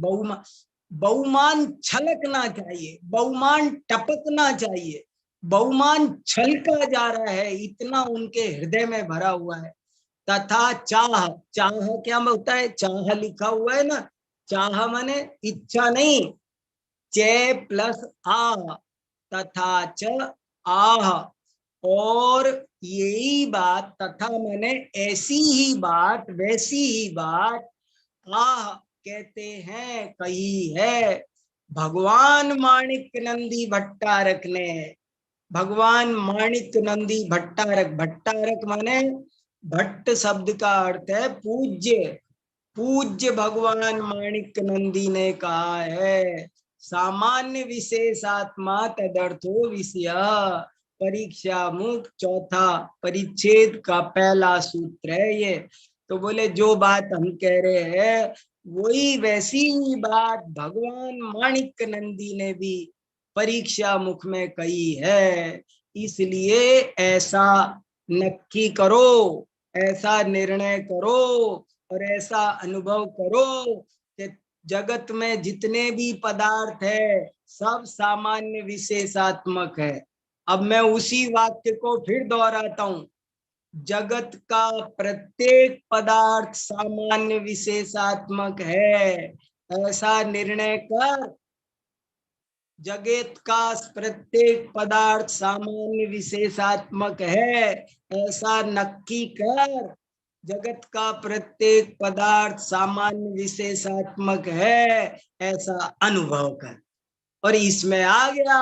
बहुमान छलकना चाहिए, बहुमान टपकना चाहिए, बहुमान छलका जा रहा है, इतना उनके हृदय में भरा हुआ है। तथा चाह, चाह क्या होता है, चाह लिखा हुआ है ना, चाह माने इच्छा नहीं, चे प्लस आ, तथा च आह। और यही बात, तथा माने ऐसी ही बात, वैसी ही बात, आह कहते हैं, कही है भगवान माणिक नंदी भट्टारक ने। भगवान माणिक नंदी भट्टारक, भट्टारक माने भट्ट शब्द का अर्थ है पूज्य, पूज्य भगवान माणिक नंदी ने कहा है सामान्य विशेषात्मा तदर्थो विषय। परीक्षा मुख चौथा परिच्छेद का पहला सूत्र है ये। तो बोले जो बात हम कह रहे हैं वही वैसी ही बात भगवान माणिक नंदी ने भी परीक्षा मुख में कही है। इसलिए ऐसा नक्की करो, ऐसा निर्णय करो और ऐसा अनुभव करो कि जगत में जितने भी पदार्थ है सब सामान्य विशेषात्मक है। अब मैं उसी वाक्य को फिर दोहराता हूं, जगत का प्रत्येक पदार्थ सामान्य विशेषात्मक है, ऐसा निर्णय कर। जगत का प्रत्येक पदार्थ सामान्य विशेषात्मक है, ऐसा नक्की कर। जगत का प्रत्येक पदार्थ सामान्य विशेषात्मक है, ऐसा अनुभव कर। और इसमें आ गया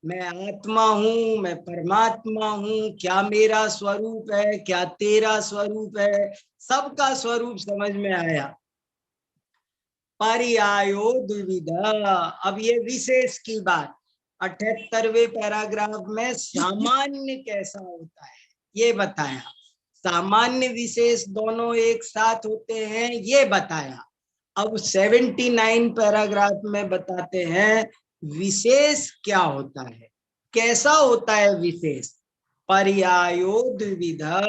मैं आत्मा हूं, मैं परमात्मा हूं, क्या मेरा स्वरूप है, क्या तेरा स्वरूप है, सबका स्वरूप समझ में आया। पर्यायो द्विविधा, अब ये विशेष की बात 78वें पैराग्राफ में सामान्य कैसा होता है ये बताया, सामान्य विशेष दोनों एक साथ होते हैं ये बताया। अब 79 पैराग्राफ में बताते हैं विशेष क्या होता है, कैसा होता है विशेष। पर्यायो द्विविधा,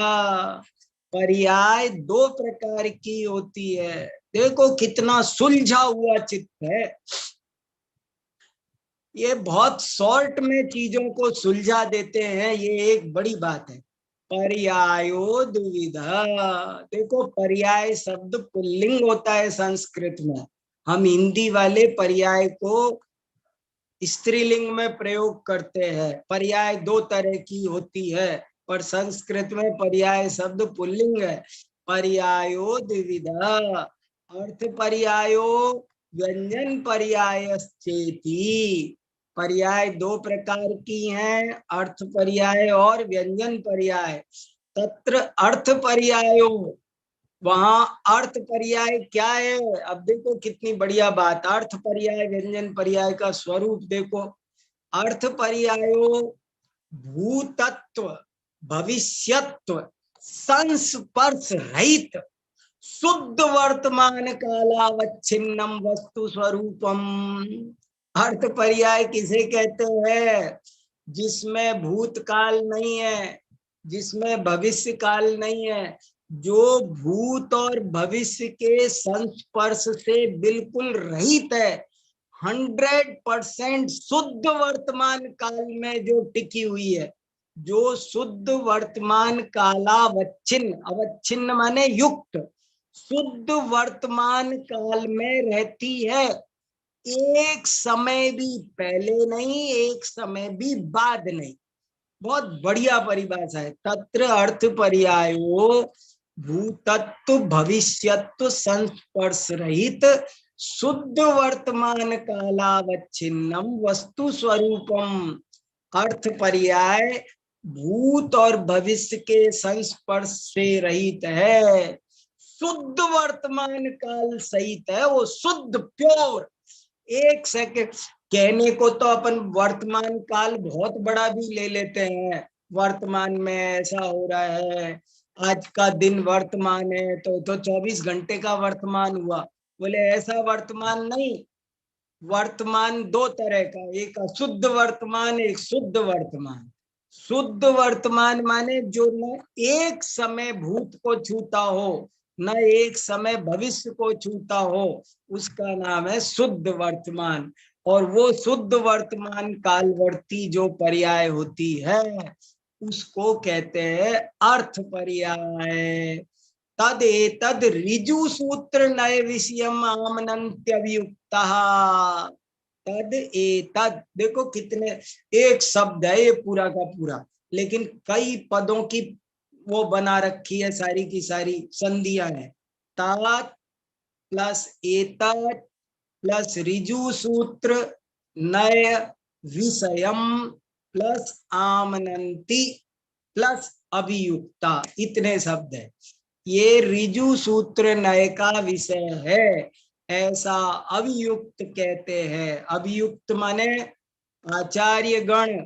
पर्याय दो प्रकार की होती है। देखो कितना सुलझा हुआ चित्त है, ये बहुत शॉर्ट में चीजों को सुलझा देते हैं, ये एक बड़ी बात है। पर्यायो द्विविधा, देखो पर्याय शब्द पुल्लिंग होता है संस्कृत में, हम हिंदी वाले पर्याय को स्त्रीलिंग में प्रयोग करते हैं। पर्याय दो तरह की होती है, पर संस्कृत में पर्याय शब्द पुल्लिंग है। पर्यायो द्विविधा, अर्थ पर्यायो व्यंजन पर्यायश्चेति, पर्याय दो प्रकार की हैं, अर्थ पर्याय और व्यंजन पर्याय। तत्र अर्थ पर्यायो, वहां अर्थ पर्याय क्या है। अब देखो कितनी बढ़िया बात, अर्थ पर्याय व्यंजन पर्याय का स्वरूप देखो। अर्थ पर्यायो भूतत्व भविष्यत्व संस्पर्श रहित शुद्ध वर्तमान कालावच्छिन्नम वस्तु स्वरूपम। अर्थ पर्याय किसे कहते हैं, जिसमें भूतकाल नहीं है, जिसमें भविष्य काल नहीं है, जो भूत और भविष्य के संस्पर्श से बिल्कुल रहित है, 100% शुद्ध वर्तमान काल में जो टिकी हुई है, जो शुद्ध वर्तमान कालावच्छिन्न, अवच्छिन्न माने युक्त, शुद्ध वर्तमान काल में रहती है, एक समय भी पहले नहीं, एक समय भी बाद नहीं। बहुत बढ़िया परिभाषा है। तत्र अर्थ पर्यायो भूतत्व भविष्यत्व संस्पर्श रहित शुद्ध वर्तमान कालावच्छिन्नम वस्तु स्वरूपम। अर्थ पर्याय भूत और भविष्य के संस्पर्श से रहित है, शुद्ध वर्तमान काल सहित है, वो शुद्ध प्योर। एक सेकंड कहने को तो अपन वर्तमान काल बहुत बड़ा भी ले लेते हैं, वर्तमान में ऐसा हो रहा है, आज का दिन वर्तमान है तो 24 घंटे का वर्तमान हुआ, बोले ऐसा वर्तमान नहीं। वर्तमान दो तरह का, एक अशुद्ध वर्तमान, एक शुद्ध वर्तमान। शुद्ध वर्तमान माने जो न एक समय भूत को छूता हो, न एक समय भविष्य को छूता हो, उसका नाम है शुद्ध वर्तमान। और वो शुद्ध वर्तमान कालवर्ती जो पर्याय होती है उसको कहते हैं अर्थ पर्याय। तद एतद ऋजु सूत्र नए विषयम आमनन्त्यभियुक्ता। तद एतद, देखो कितने एक शब्द है ये पूरा का पूरा, लेकिन कई पदों की वो बना रखी है, सारी की सारी संधियां हैं। तात प्लस एतद प्लस ऋजु सूत्र नय विषयम प्लस आमनंती प्लस अभियुक्ता, इतने शब्द है। ये ऋजु सूत्र नय का विषय है, ऐसा अभियुक्त कहते हैं। अभियुक्त माने आचार्य गण,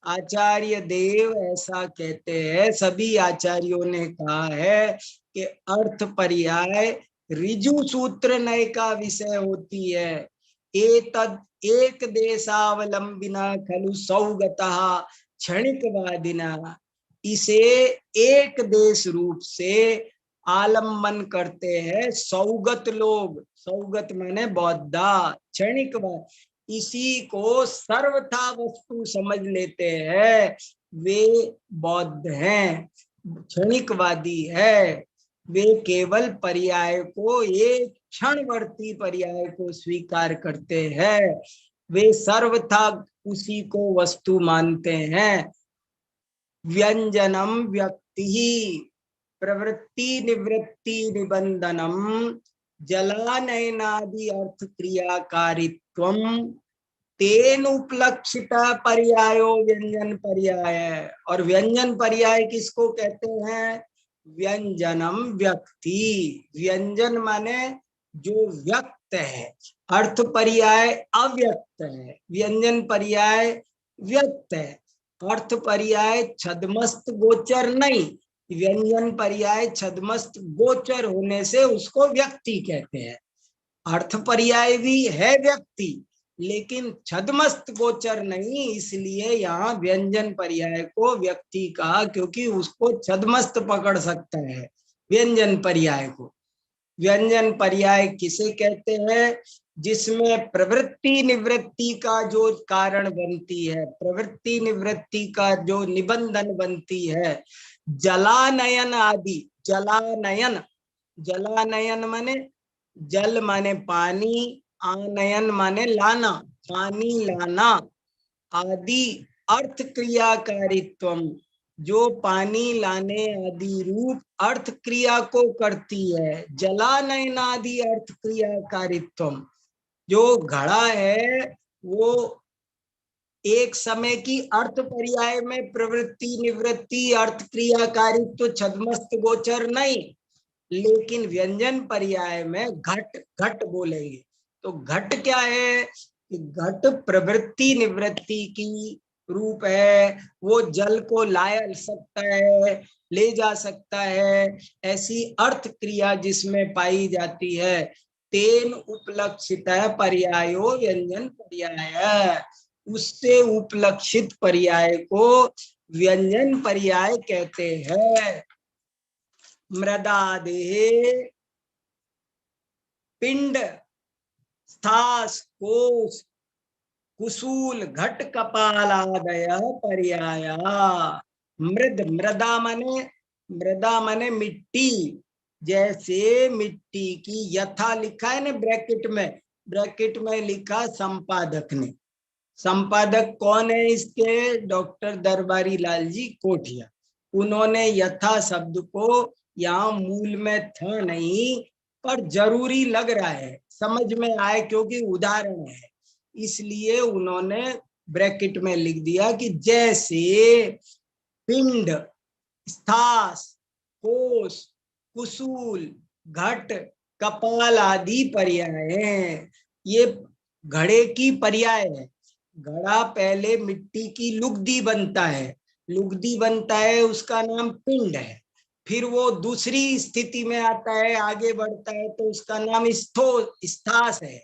आचार्य देव ऐसा कहते हैं। सभी आचार्यों ने कहा है कि अर्थ पर्याय ऋजु सूत्र नय का विषय होती है। एतद एक देशावलंबिना खलु सौगतः क्षणिकवादिना, इसे एक देश रूप से आलम्बन करते हैं सौगत लोग। सौगत माने बौद्धा, क्षणिकवाद, इसी को सर्वथा वस्तु समझ लेते हैं, वे बौद्ध हैं, क्षणिकवादी है। वे केवल पर्याय को, एक क्षणवर्ती पर्याय को स्वीकार करते हैं, वे सर्वथा उसी को वस्तु मानते हैं। व्यंजनम व्यक्ति प्रवृत्ति निवृत्ति निबंधनम जलानयनादि अर्थ क्रियाकारित्वम तेन उपलक्षित पर्यायो व्यंजन पर्याय। और व्यंजन पर्याय किसको कहते हैं? व्यंजनम व्यक्ति। व्यंजन माने जो व्यक्त है, अर्थ पर्याय अव्यक्त है, व्यंजन पर्याय व्यक्त है, अर्थ पर्याय छद्मस्त गोचर नहीं। व्यंजन पर्याय छद्मस्त गोचर होने से उसको व्यक्ति कहते हैं। अर्थ पर्याय भी है व्यक्ति, लेकिन छद्मस्त गोचर नहीं, इसलिए यहाँ व्यंजन पर्याय को व्यक्ति कहा, क्योंकि उसको छद्मस्त पकड़ सकता है व्यंजन पर्याय को। व्यंजन पर्याय किसे कहते हैं? जिसमें प्रवृत्ति निवृत्ति का जो कारण बनती है, प्रवृत्ति निवृत्ति का जो निबंधन बनती है, जलानयन आदि। जलानयन, जलानयन माने जल माने पानी, आनयन माने लाना, पानी लाना, आदि अर्थ क्रियाकारित्वम, जो पानी लाने आदि रूप अर्थ क्रिया को करती है। जलानयन आदि अर्थ क्रियाकारित्वम, जो घड़ा है वो एक समय की अर्थ पर्याय में प्रवृत्ति निवृत्ति अर्थ क्रियाकारित्व छद्मस्त गोचर नहीं, लेकिन व्यंजन पर्याय में घट, घट बोलेंगे तो घट क्या है? घट प्रवृत्ति निवृत्ति की रूप है, वो जल को लाया सकता है, ले जा सकता है, ऐसी अर्थ क्रिया जिसमें पाई जाती है। तेन उपलक्षित पर्यायो व्यंजन पर्याय, उससे उपलक्षित पर्याय को व्यंजन पर्याय कहते हैं। मृदादेह पिंड स्थास कोश कुसूल घट कपालादय पर्याया। मृद, मृदा माने मिट्टी, जैसे मिट्टी की, यथा लिखा है ना ब्रैकेट में लिखा संपादक ने। संपादक कौन है इसके? डॉक्टर दरबारी लाल जी कोठिया। उन्होंने यथा शब्द को यहाँ मूल में था नहीं, पर जरूरी लग रहा है, समझ में आए क्योंकि उदाहरण है, इसलिए उन्होंने ब्रैकेट में लिख दिया कि जैसे पिंड स्थास कोश कुसूल घट कपाल आदि पर्याय हैं। ये घड़े की पर्याय है। घड़ा पहले मिट्टी की लुगदी बनता है, लुगदी बनता है, उसका नाम पिंड है। फिर वो दूसरी स्थिति में आता है, आगे बढ़ता है तो उसका नाम स्थास है,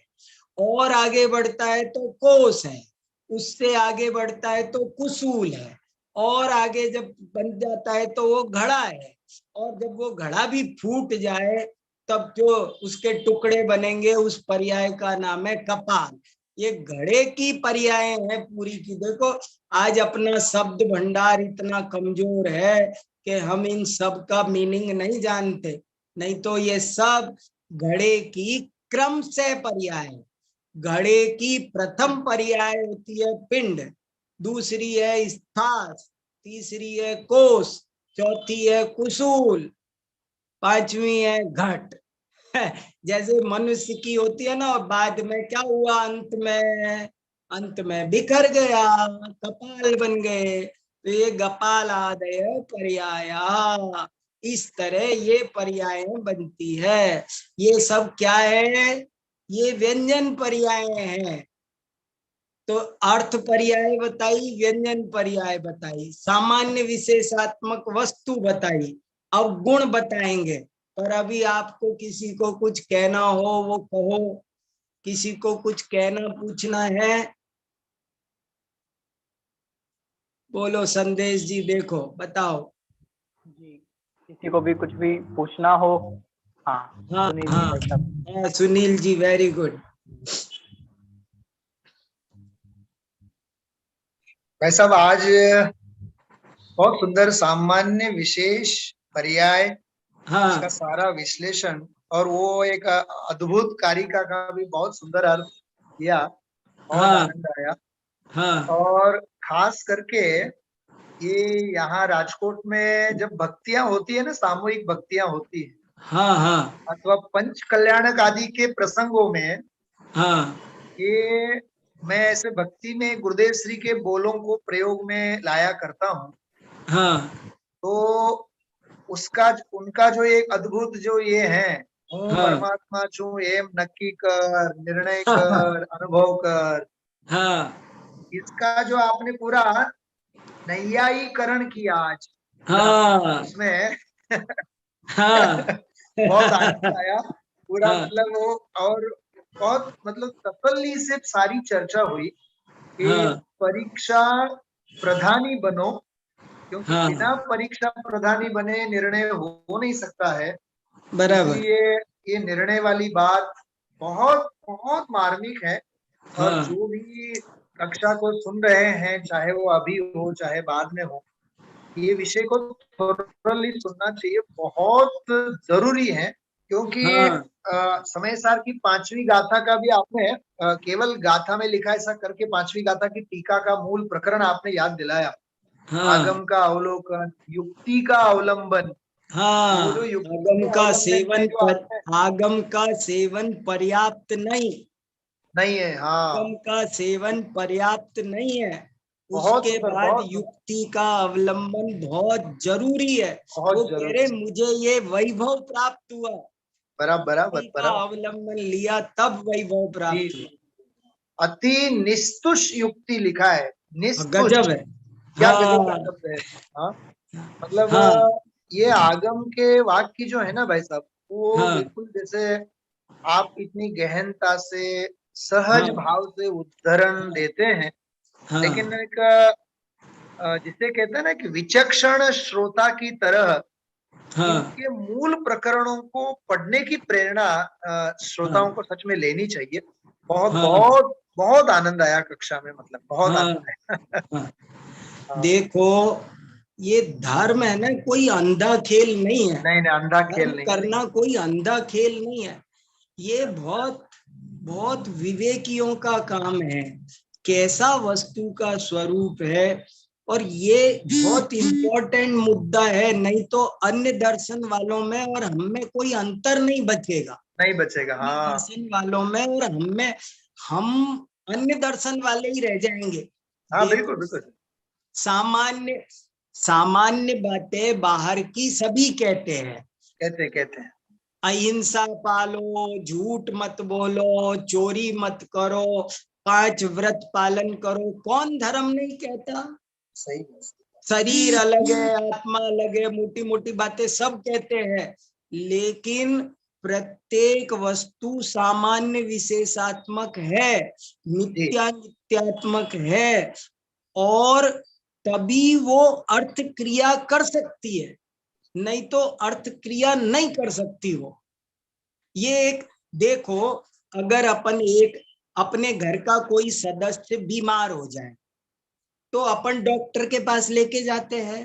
और आगे बढ़ता है तो कोश है, उससे आगे बढ़ता है तो कुसूल है, और आगे जब बन जाता है तो वो घड़ा है, और जब वो घड़ा भी फूट जाए तब जो उसके टुकड़े बनेंगे उस पर्याय का नाम है कपाल। ये घड़े की पर्याय है पूरी की। देखो आज अपना शब्द भंडार इतना कमजोर है कि हम इन सब का मीनिंग नहीं जानते, नहीं तो ये सब घड़े की क्रम से पर्याय। घड़े की प्रथम पर्याय होती है पिंड, दूसरी है स्थास, तीसरी है कोश, चौथी है कुसूल, पांचवी है घट। जैसे मनुष्य की होती है ना, और बाद में क्या हुआ? अंत में बिखर गया, कपाल बन गए, तो ये गपाल आदय पर्याया। इस तरह ये पर्याय बनती है। ये सब क्या है? ये व्यंजन पर्याय हैं। तो अर्थ पर्याय बताई, व्यंजन पर्याय बताई, सामान्य विशेषात्मक वस्तु बताई, अब गुण बताएंगे। पर अभी आपको किसी को कुछ कहना हो वो कहो, किसी को कुछ कहना पूछना है? बोलो संदेश जी, देखो बताओ। जी, किसी को भी कुछ भी पूछना हो? हाँ हाँ सुनील जी हाँ भाई साहब। हाँ, सुनील जी वेरी गुड। भाई साहब आज बहुत सुंदर सामान्य विशेष पर्याय, हाँ उसका सारा विश्लेषण, और वो एक अद्भुत कारिका का भी बहुत सुंदर अर्थ किया, बहुत हाँ आनंद आया। हाँ और खास करके ये यहाँ राजकोट में जब भक्तियां होती है ना, सामूहिक भक्तियां होती है, हाँ हाँ अथवा पंच कल्याणक आदि के प्रसंगों में हाँ ये मैं ऐसे भक्ति में गुरुदेव श्री के बोलों को प्रयोग में लाया करता हूँ। हाँ तो उसका उनका जो एक अद्भुत जो ये है, हूँ हाँ परमात्मा छू एम नक्की कर, निर्णय हाँ कर, अनुभव कर, हाँ इसका जो आपने पूरा नैयायीकरण किया आज हाँ उसमें हाँ बहुत आनंद आया पूरा, हाँ मतलब वो, और बहुत मतलब तसल्ली से सारी चर्चा हुई कि हाँ परीक्षा प्रधानी बनो, क्योंकि हाँ बिना परीक्षा प्रधानी बने निर्णय हो नहीं सकता है। बराबर। इसलिए ये निर्णय वाली बात बहुत बहुत मार्मिक है। और हाँ जो भी कक्षा को सुन रहे हैं, चाहे वो अभी हो चाहे बाद में हो, ये विषय को थोरली सुनना चाहिए, बहुत जरूरी है। क्योंकि हाँ समय सार की 5वीं गाथा का भी आपने केवल गाथा में लिखा ऐसा करके 5वीं गाथा की टीका का मूल प्रकरण आपने याद दिलाया। हाँ आगम का अवलोकन, युक्ति का अवलंबन, वो जो हाँ युक्ति के अवलंबन में जो आपने आगम का सेवन पर्याप्त नहीं, नहीं है। हाँ, आगम का सेवन पर्याप्त नहीं है, बहुत उसके सुंदर, बाद बहुत सुंदर, युक्ति का अवलंबन बहुत जरूरी है। वो बहुत कह जरूरी रहे है। मुझे ये वैभव प्राप्त हुआ, बराबर बराबर युक्ति का बराबर। अवलंबन लिया तब वैभव जी, प्राप्त हुआ। अति निस्तुष युक्ति लिखा है, निस्तुष, गजब है। क्या गजब का हाँ शब्द है। हाँ, मतलब हाँ ये आगम के वाक्य जो है ना भाई साहब, वो हाँ बिल्कुल जैसे आप इतनी गहनता से सहज हाँ भाव से उद्धरण देते हैं, लेकिन हाँ एक जिसे कहते हैं ना कि विचक्षण श्रोता की तरह हाँ इनके मूल प्रकरणों को पढ़ने की प्रेरणा हाँ श्रोताओं को सच में लेनी चाहिए। बहुत हाँ बहुत बहुत आनंद आया कक्षा में, मतलब बहुत हाँ आनंद आया। हाँ। हाँ, देखो, ये धर्म है ना, कोई अंधा खेल नहीं है। नहीं नहीं, अंधा धर्म खेल नहीं है। करना कोई अंधा खेल नहीं है। ये बहुत बहुत विवेकियों का काम है, कैसा वस्तु का स्वरूप है। और ये बहुत इंपॉर्टेंट मुद्दा है, नहीं तो अन्य दर्शन वालों में और हम में कोई अंतर नहीं बचेगा। नहीं बचेगा। अन्य हाँ, दर्शन वालों में और हम में, हम अन्य दर्शन वाले ही रह जाएंगे। हाँ, बिल्कुल देखो, बिल्कुल। सामान्य सामान्य बातें बाहर की सभी कहते हैं, कहते हैं। अहिंसा पालो, झूठ मत बोलो, चोरी मत करो, 5 व्रत पालन करो, कौन धर्म नहीं कहता। सही है। शरीर अलग है, आत्मा अलग है, मोटी मोटी बातें सब कहते हैं, लेकिन प्रत्येक वस्तु सामान्य विशेषात्मक है, जी, नित्यात्मक है, और तभी वो अर्थ क्रिया कर सकती है, नहीं तो अर्थ क्रिया नहीं कर सकती वो। ये एक, देखो, अगर अपने घर का कोई सदस्य बीमार हो जाए तो अपन डॉक्टर के पास लेके जाते हैं।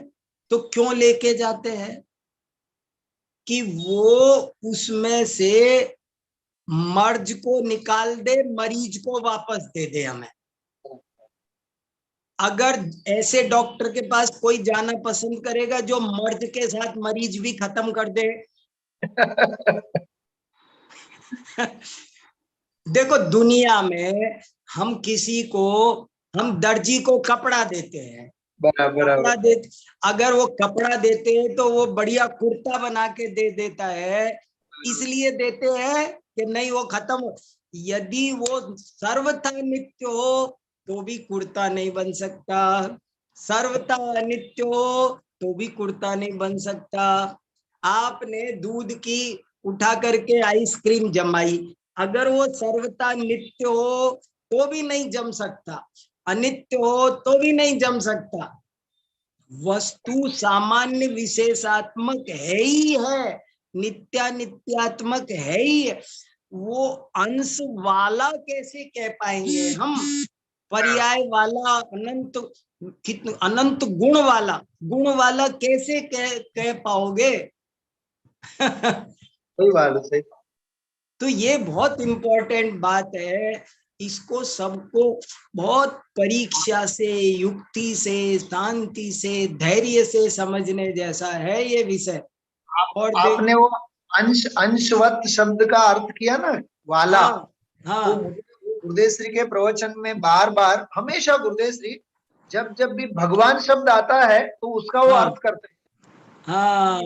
तो क्यों लेके जाते हैं? कि वो उसमें से मर्ज को निकाल दे, मरीज को वापस दे दे हमें। अगर ऐसे डॉक्टर के पास कोई जाना पसंद करेगा जो मर्ज के साथ मरीज भी खत्म कर दे? देखो, दुनिया में हम दर्जी को कपड़ा देते हैं, बराबर कपड़ा बराबर। दे, अगर वो कपड़ा देते हैं तो वो बढ़िया कुर्ता बना के दे देता है, इसलिए देते हैं कि नहीं वो खत्म हो। यदि वो सर्वथा नित्य हो तो भी कुर्ता नहीं बन सकता, सर्वथा अनित्य हो तो भी कुर्ता नहीं बन सकता। आपने दूध की उठा करके आइसक्रीम जमाई, अगर वो सर्वथा नित्य हो तो भी नहीं जम सकता, अनित्य हो तो भी नहीं जम सकता। वस्तु सामान्य विशेषात्मक है ही है, नित्यात्मक है ही है। वो अंश वाला कैसे कह पाएंगे हम? पर्याय वाला, अनंत गुण वाला कैसे कह पाओगे? सही बात है, सही। तो ये बहुत इंपॉर्टेंट बात है, इसको सबको बहुत परीक्षा से, युक्ति से, शांति से, धैर्य से समझने जैसा है ये विषय। और देख, आपने वो अंशवत शब्द का अर्थ किया ना, वाला, हाँ तो हाँ मुझे वो गुरुदेव श्री के प्रवचन में बार बार हमेशा गुरुदेव श्री जब जब भी भगवान शब्द आता है तो उसका वो हाँ। अर्थ करते हैं। हाँ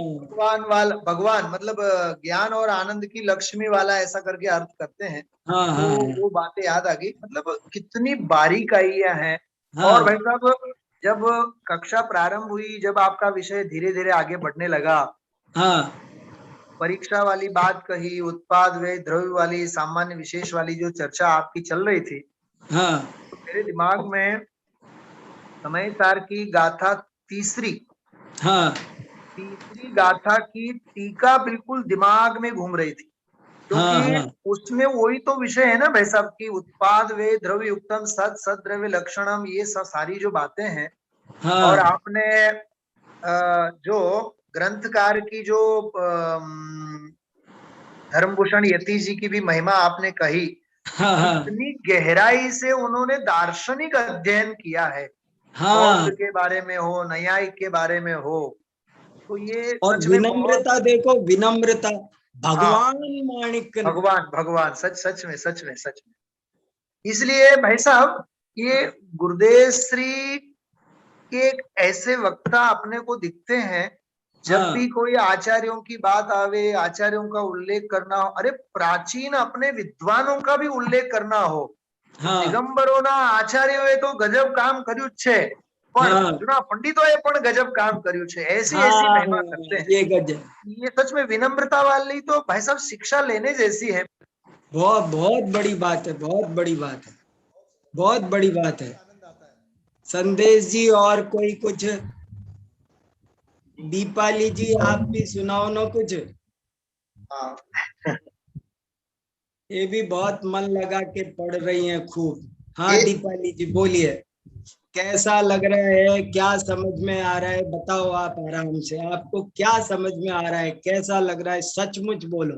भगवान मतलब ज्ञान और आनंद की लक्ष्मी वाला ऐसा करके अर्थ करते हैं। हाँ तो हाँ वो बातें याद आ गई, मतलब कितनी बारीकाइयां हैं। हाँ और भाई साहब जब कक्षा प्रारंभ हुई, जब आपका विषय धीरे धीरे आगे बढ़ने लगा, हाँ परीक्षा वाली बात कही, उत्पाद व्यय द्रव्य वाली, सामान्य विशेष वाली जो चर्चा आपकी चल रही थी, हाँ तो मेरे दिमाग में समय सार की गाथा तीसरी हाँ गाथा की टीका बिल्कुल दिमाग में घूम रही थी, हाँ क्योंकि हाँ उसमें वही तो विषय है ना भाई साहब की उत्पाद वे द्रव्य युक्तम सद सद द्रव्य लक्षणम, ये सारी जो बातें हैं। और हाँ आपने जो ग्रंथकार की जो धर्मभूषण यति जी की भी महिमा आपने कही, हाँ हाँ इतनी गहराई से उन्होंने दार्शनिक अध्ययन किया है, हाँ। बौद्ध के बारे में हो, न्यायिक के बारे में हो, तो ये और सच में बहुत। विनम्रता देखो, विनम्रता, हाँ, भगवान माणिक्य। भगवान सच में। इसलिए भाई साहब ये गुरुदेव श्री के एक ऐसे वक्ता अपने को दिखते हैं, जब हाँ भी कोई आचार्यों की बात आवे, आचार्यों का उल्लेख करना हो, अरे प्राचीन अपने विद्वानों का भी उल्लेख करना हो, तो हाँ દિગંબરોના આચાર્યોએ તો ગજબ કામ કર્યું જ છે, પણ हाँ જૂના પંડિતોએ પણ ગજબ काम કર્યું છે, ऐसी ऐसी हाँ, महिमा करते हैं। ये गजब, ये सच में विनम्रता वाली तो भाई साहब शिक्षा लेने जैसी है। बहुत बहुत बड़ी बात है, बहुत बड़ी बात है, बहुत बड़ी बात है। संदेश जी और कोई कुछ? दीपाली जी आप भी सुनाओ ना कुछ। हाँ ये भी बहुत मन लगा के पढ़ रही हैं खूब। हाँ ये दीपाली जी बोलिए, कैसा लग रहा है, क्या समझ में आ रहा है, बताओ आप आराम से, आपको क्या समझ में आ रहा है, कैसा लग रहा है, सचमुच बोलो,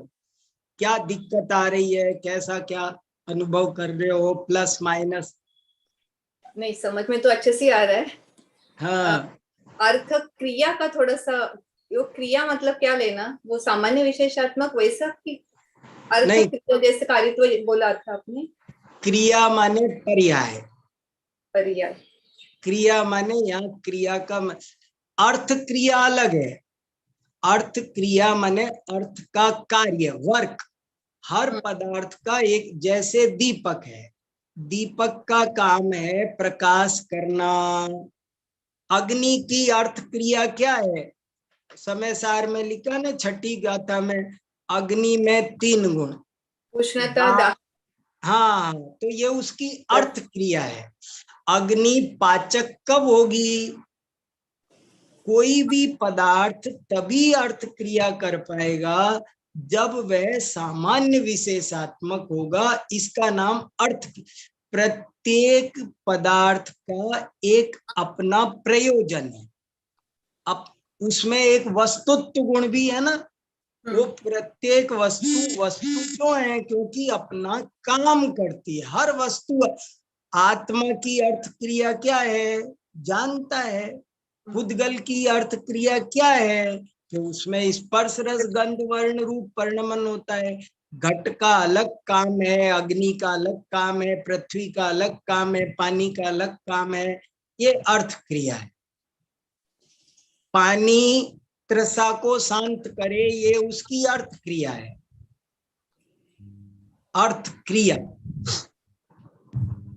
क्या दिक्कत आ रही है, कैसा क्या अनुभव कर रहे हो, प्लस माइनस? नहीं, समझ में तो अच्छे से आ रहा है। हाँ अर्थ क्रिया का थोड़ा सा, यो क्रिया मतलब क्या लेना, वो सामान्य विशेषात्मक वैसा कि अर्थ नहीं। क्रिया जैसे कारित्व बोला था आपने। क्रिया माने पर्याय, पर्याय। क्रिया माने यहाँ क्रिया का अर्थ क्रिया अलग है। अर्थ क्रिया माने अर्थ का कार्य, वर्क। हर पदार्थ का एक, जैसे दीपक है, दीपक का काम है प्रकाश करना। अग्नि की अर्थ क्रिया क्या है? समय सार में लिखा ना, छठी गाथा में, अग्नि में 3 गुण। उष्णता, हाँ, तो ये उसकी अर्थ क्रिया है। अग्नि पाचक कब होगी? कोई भी पदार्थ तभी अर्थ क्रिया कर पाएगा जब वह सामान्य विशेषात्मक होगा। इसका नाम अर्थ। प्रत्येक पदार्थ का एक अपना प्रयोजन है, अब उसमें एक वस्तुत्व गुण भी है ना। वो प्रत्येक वस्तु क्यों है? क्योंकि अपना काम करती है हर वस्तु। आत्मा की अर्थ क्रिया क्या है? जानता है। भूतगल की अर्थ क्रिया क्या है? कि उसमें स्पर्श रस गंध वर्ण रूप परिणमन होता है। घट का अलग काम है, अग्नि का अलग काम है, पृथ्वी का अलग काम है, पानी का अलग काम है। ये अर्थ क्रिया है। पानी तृषा को शांत करे, ये उसकी अर्थ क्रिया है। अर्थ क्रिया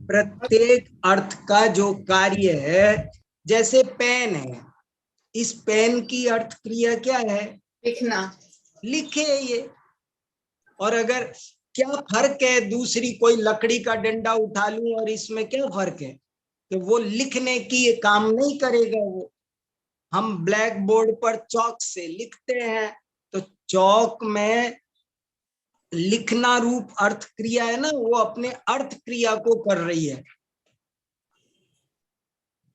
प्रत्येक अर्थ का जो कार्य है, जैसे पेन है, इस पेन की अर्थ क्रिया क्या है? लिखना, लिखे ये। और अगर क्या फर्क है, दूसरी कोई लकड़ी का डंडा उठा लूं और इसमें क्या फर्क है? तो वो लिखने की काम नहीं करेगा। वो हम ब्लैक बोर्ड पर चौक से लिखते हैं, तो चौक में लिखना रूप अर्थ क्रिया है ना, वो अपने अर्थ क्रिया को कर रही है।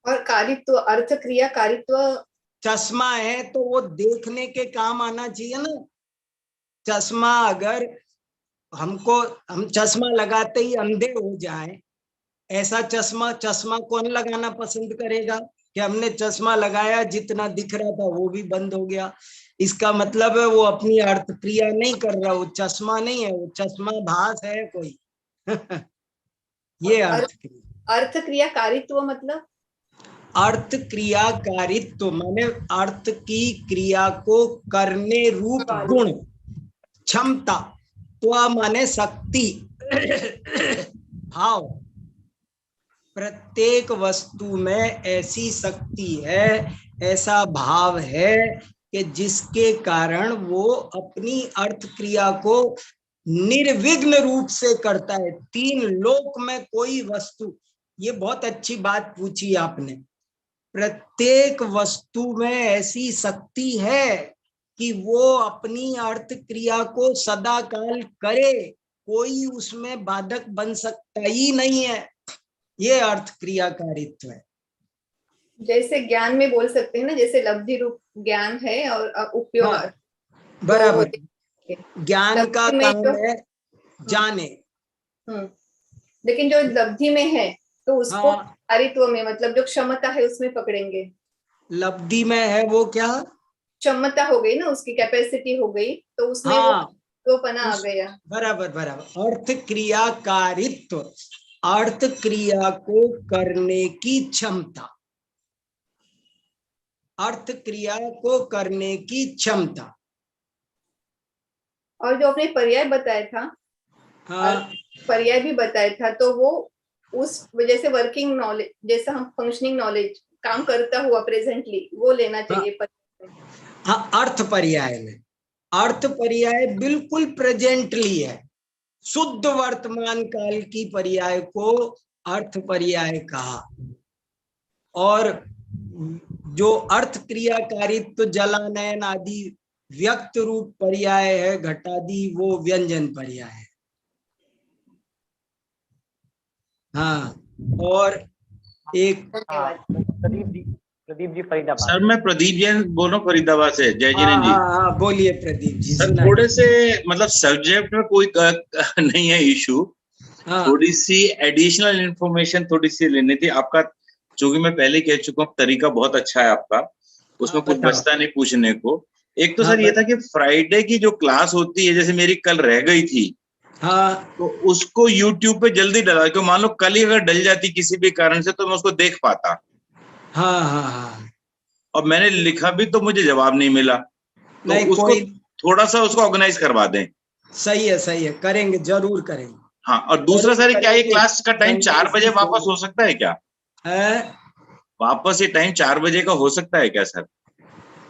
और कारित्व, अर्थ क्रिया कारित्व। चश्मा है तो वो देखने के काम आना चाहिए ना। चश्मा अगर हम चश्मा लगाते ही अंधे हो जाए, ऐसा चश्मा कौन लगाना पसंद करेगा? कि हमने चश्मा लगाया, जितना दिख रहा था वो भी बंद हो गया। इसका मतलब है वो अपनी अर्थ क्रिया नहीं कर रहा, वो चश्मा नहीं है, वो चश्मा भास है कोई। ये अर्थ क्रिया। अर्थ क्रियाकारित्व मतलब अर्थ क्रियाकारित्व माने अर्थ की क्रिया को करने रूप गुण, क्षमता, त्व माने शक्ति, भाव। प्रत्येक वस्तु में ऐसी शक्ति है, ऐसा भाव है कि जिसके कारण वो अपनी अर्थ क्रिया को निर्विघ्न रूप से करता है। तीन लोक में कोई वस्तु, ये बहुत अच्छी बात पूछी आपने, प्रत्येक वस्तु में ऐसी शक्ति है कि वो अपनी अर्थ क्रिया को सदा काल करे, कोई उसमें बाधक बन सकता ही नहीं है। ये अर्थ क्रियाकारित्व है। जैसे ज्ञान में बोल सकते हैं ना, जैसे लब्धि रूप ज्ञान है और उपयोग। हाँ, बराबर। ज्ञान का लब्धि में काम है जाने। लेकिन जो लब्धि में है तो उसको हाँ, कारित्व में मतलब जो क्षमता है उसमें पकड़ेंगे। लब्धि में है वो क्या? क्षमता हो गई ना, उसकी कैपेसिटी हो गई, तो उसमें हाँ, वो पना आ गया। बराबर बराबर। अर्थ क्रियाकारित्व, अर्थ क्रिया को करने की क्षमता, अर्थ क्रिया को करने की क्षमता। और जो आपने पर्याय बताया था, हाँ, पर्याय भी बताया था, तो वो उस वजह से वर्किंग नॉलेज, जैसा हम फंक्शनिंग नॉलेज, काम करता हुआ प्रेजेंटली, वो लेना चाहिए। हाँ, अर्थ पर्याय में, अर्थ पर्याय बिल्कुल प्रेजेंटली है। शुद्ध वर्तमान काल की पर्याय को अर्थ पर्याय कहा। और जो अर्थ क्रियाकारित्व, जलानयन आदि व्यक्त रूप पर्याय है, घटादि, वो व्यंजन पर्याय है। हाँ, और एक प्रदीप जी फरीदाबाद। सर मैं प्रदीप जैन बोल रहा हूँ फरीदाबाद से। जय जिनेन जी। हाँ, बोलिए प्रदीप जी। सर थोड़े से मतलब सब्जेक्ट में कोई नहीं है इशू, थोड़ी सी एडिशनल इंफॉर्मेशन थोड़ी सी लेनी थी आपका, चूंकि मैं पहले कह चुका हूँ तरीका बहुत अच्छा है आपका, उसमें कुछ बचता नहीं पूछने को। एक तो सर ये था कि फ्राइडे की जो क्लास होती है, जैसे मेरी कल रह गई थी, हाँ, तो उसको यूट्यूब पे जल्दी डाला, क्यों मान लो कल ही अगर डल जाती किसी भी कारण से तो मैं उसको देख पाता। हाँ हाँ हाँ, और मैंने लिखा भी तो मुझे जवाब नहीं मिला, तो नहीं, उसको थोड़ा सा उसको ऑर्गेनाइज करवा दें। सही है, करेंगे, जरूर करेंगे। हाँ, और दूसरा सर क्या ये क्लास का टाइम 4 बजे वापस हो सकता है क्या? वापस ये टाइम 4 बजे का हो सकता है क्या सर?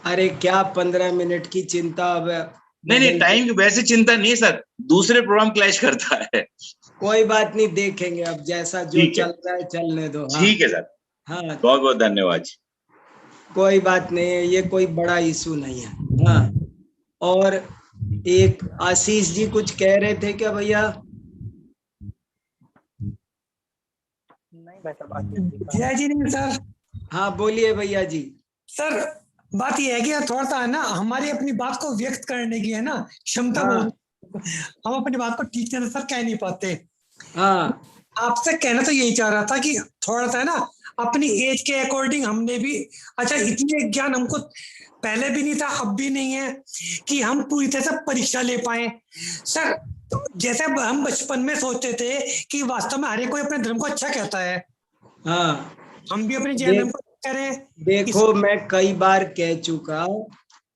अरे क्या 15 मिनट की चिंता। अब नहीं, टाइम की वैसे चिंता नहीं है सर, दूसरे प्रोग्राम क्लैश करता है। कोई बात नहीं, देखेंगे अब जैसा जो चल रहा है चलने दो। ठीक है सर। हाँ, बहुत बहुत धन्यवाद। कोई बात नहीं है, ये कोई बड़ा इशू नहीं है। हाँ, और एक आशीष जी कुछ कह रहे थे क्या भैया? नहीं भाई साहब। जय जी नहीं सर। हाँ, बोलिए भैया जी। सर बात ये है कि थोड़ा सा है ना, हमारी अपनी बात को व्यक्त करने की है ना क्षमता, हम अपनी बात को ठीक तरह सर कह नहीं पाते। हाँ, आपसे कहना तो यही चाह रहा था कि थोड़ा सा है ना अपनी एज के अकॉर्डिंग हमने भी, अच्छा इतने ज्ञान हमको पहले भी नहीं था, अब भी नहीं है कि हम पूरी तरह से परीक्षा ले पाए सर। तो जैसे हम बचपन में सोचते थे कि वास्तव में हर कोई अपने धर्म को अच्छा कहता है, हाँ, हम भी अपने जैन धर्म को करें। देखो, मैं कई बार कह चुका,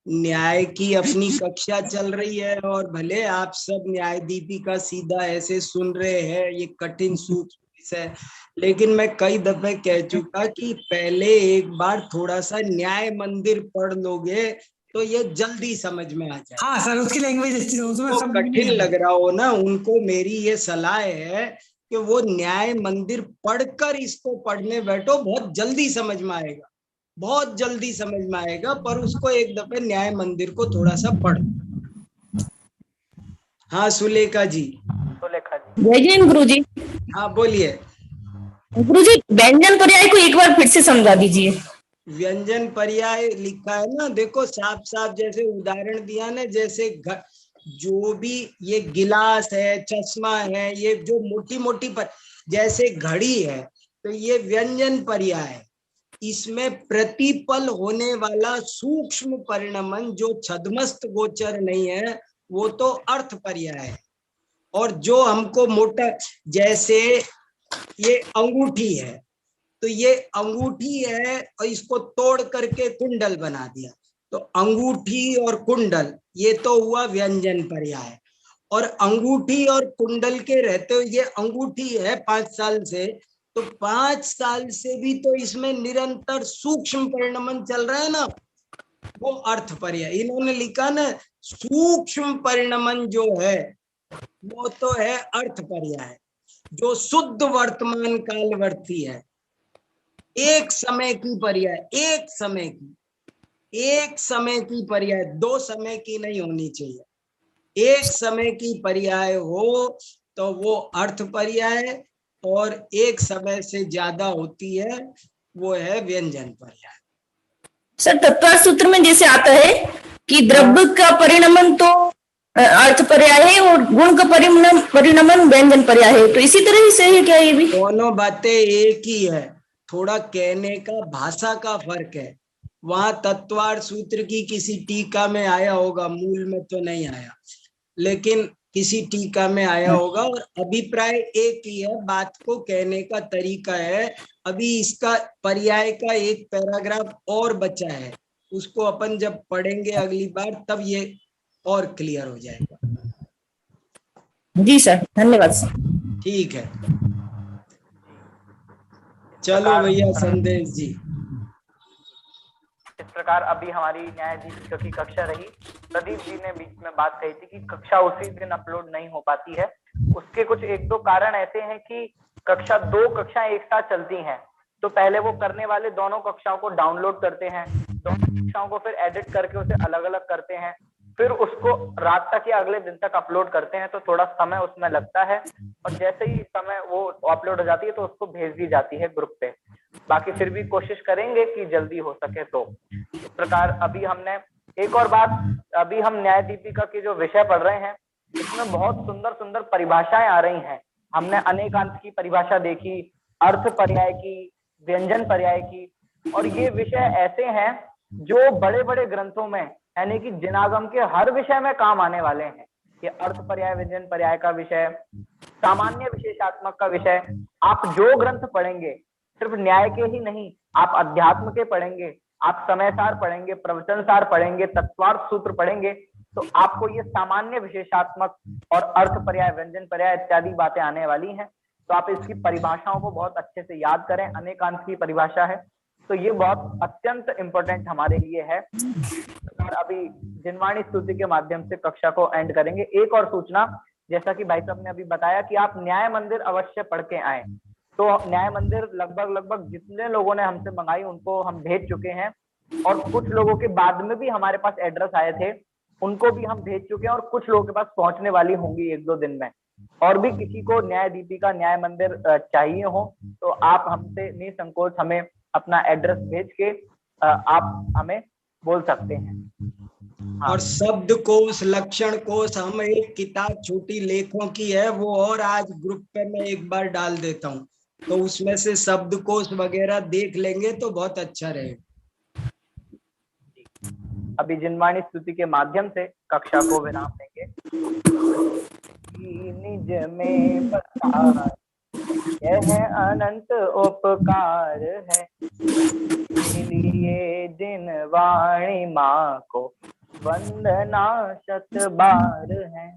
न्याय की अपनी कक्षा चल रही है, और भले आप सब न्याय दीपिका सीधा ऐसे सुन रहे हैं, ये कठिन सूक्ष्म विषय, लेकिन मैं कई दफे कह चुका कि पहले एक बार थोड़ा सा न्याय मंदिर पढ़ लोगे तो ये जल्दी समझ में आ जाए। हाँ सर, उसकी लैंग्वेज तो कठिन लग रहा हो ना, उनको मेरी ये सलाह है कि वो न्याय मंदिर पढ़कर इसको पढ़ने बैठो, बहुत जल्दी समझ में आएगा, बहुत जल्दी समझ में आएगा। पर उसको एक दफे न्याय मंदिर को थोड़ा सा पढ़। हाँ, सुलेखा जी। जय जैन गुरु जी। हाँ, बोलिए गुरु जी, व्यंजन पर्याय को एक बार फिर से समझा दीजिए। व्यंजन पर्याय लिखा है ना, देखो साफ साफ, जैसे उदाहरण दिया ना, जैसे जो भी ये गिलास है, चश्मा है, ये जो मोटी मोटी पर जैसे घड़ी है, तो ये व्यंजन पर्याय है। इसमें प्रतिपल होने वाला सूक्ष्म परिणमन जो छद्मस्त गोचर नहीं है, वो तो अर्थ पर्याय है। और जो हमको मोटा, जैसे ये अंगूठी है, तो ये अंगूठी है और इसको तोड़ करके कुंडल बना दिया, तो अंगूठी और कुंडल ये तो हुआ व्यंजन पर्याय। और अंगूठी और कुंडल के रहते हुए ये अंगूठी है 5 साल से, तो 5 साल से भी तो इसमें निरंतर सूक्ष्म परिणमन चल रहा है ना, वो अर्थ पर्याय। इन्होंने लिखा ना सूक्ष्म परिणमन जो है वो तो है अर्थ पर्याय, जो शुद्ध वर्तमान कालवर्ती है। एक समय की पर्याय, एक समय की पर्याय, 2 समय की नहीं होनी चाहिए। एक समय की पर्याय हो तो वो अर्थ पर्याय, और एक समय से ज्यादा होती है वो है व्यंजन पर्याय। सर तत्वार्थ सूत्र में जैसे आता है कि द्रव्य का परिणमन तो अर्थ पर्याय है और गुण का परिणमन व्यंजन पर्याय है, तो इसी तरह ही से है क्या ये भी? दोनों बातें एक ही है, थोड़ा कहने का भाषा का फर्क है। वहां तत्वार्थ सूत्र की किसी टीका में आया होगा, मूल में तो नहीं आया, लेकिन किसी टीका में आया होगा, और अभिप्राय एक ही है, बात को कहने का तरीका है। अभी इसका पर्याय का एक पैराग्राफ और बचा है, उसको अपन जब पढ़ेंगे अगली बार तब ये और क्लियर हो जाएगा। जी सर, धन्यवाद सर। ठीक है, चलो भैया संदेश जी। इस प्रकार अभी हमारी न्यायाधीश की कक्षा रही। प्रदीप जी ने बीच में बात कही थी कि कक्षा उसी दिन अपलोड नहीं हो पाती है। उसके कुछ 1-2 कारण ऐसे हैं कि 2 कक्षाएं एक साथ चलती हैं, तो पहले वो करने वाले दोनों कक्षाओं को डाउनलोड करते हैं, दोनों कक्षाओं को फिर एडिट करके उसे अलग अलग करते हैं, फिर उसको रात तक या अगले दिन तक अपलोड करते हैं, तो थोड़ा समय उसमें लगता है। और जैसे ही समय वो अपलोड हो जाती है तो उसको भेज दी जाती है ग्रुप पे। बाकी फिर भी कोशिश करेंगे कि जल्दी हो सके। तो इस प्रकार अभी हमने एक और बात, अभी हम न्याय दीपिका के जो विषय पढ़ रहे हैं इसमें बहुत सुंदर सुंदर परिभाषाएं आ रही हैं। हमने अनेकांत की परिभाषा देखी, अर्थ पर्याय की, व्यंजन पर्याय की, और ये विषय ऐसे हैं जो बड़े बड़े ग्रंथों में यानी कि जिनागम के हर विषय में काम आने वाले हैं। ये अर्थ पर्याय, व्यंजन पर्याय का विषय, सामान्य विशेषात्मक का विषय, आप जो ग्रंथ पढ़ेंगे सिर्फ न्याय के ही नहीं, आप अध्यात्म के पढ़ेंगे, आप समय सार पढ़ेंगे, प्रवचन सार पढ़ेंगे, तत्वार्थ सूत्र पढ़ेंगे, तो आपको ये सामान्य विशेषात्मक और अर्थ पर्याय, व्यंजन पर्याय इत्यादि बातें आने वाली हैं। तो आप इसकी परिभाषाओं को बहुत अच्छे से याद करें। अनेकांत की परिभाषा है, तो ये बहुत अत्यंत इम्पोर्टेंट हमारे लिए है। और अभी जिनवाणी स्तुति के माध्यम से कक्षा को एंड करेंगे। एक और सूचना, जैसा कि भाई साहब ने अभी बताया कि आप न्याय मंदिर अवश्य पढ़ के आए, तो न्याय मंदिर लगभग जितने लोगों ने हमसे मंगाई उनको हम भेज चुके हैं, और कुछ लोगों के बाद में भी हमारे पास एड्रेस आए थे, उनको भी हम भेज चुके हैं, और कुछ लोगों के पास पहुंचने वाली होंगी 1-2 दिन में। और भी किसी को न्याय दीपिका, न्याय मंदिर चाहिए हो तो आप हमसे निसंकोच हमें अपना एड्रेस भेज के आप हमें बोल सकते हैं। और शब्द कोश, लक्षण कोश, हम एक किताब छोटी लेखों की है, वो और आज ग्रुप पे मैं एक बार डाल देता हूँ, तो उसमें से शब्द कोश वगैरह देख लेंगे तो बहुत अच्छा रहेगा। अभी जिनवाणी स्तुति के माध्यम से कक्षा को विराम देंगे। निज में पसार यह अनंत उपकार है, इसलिए जिनवाणी माँ को वंदना शत बार है।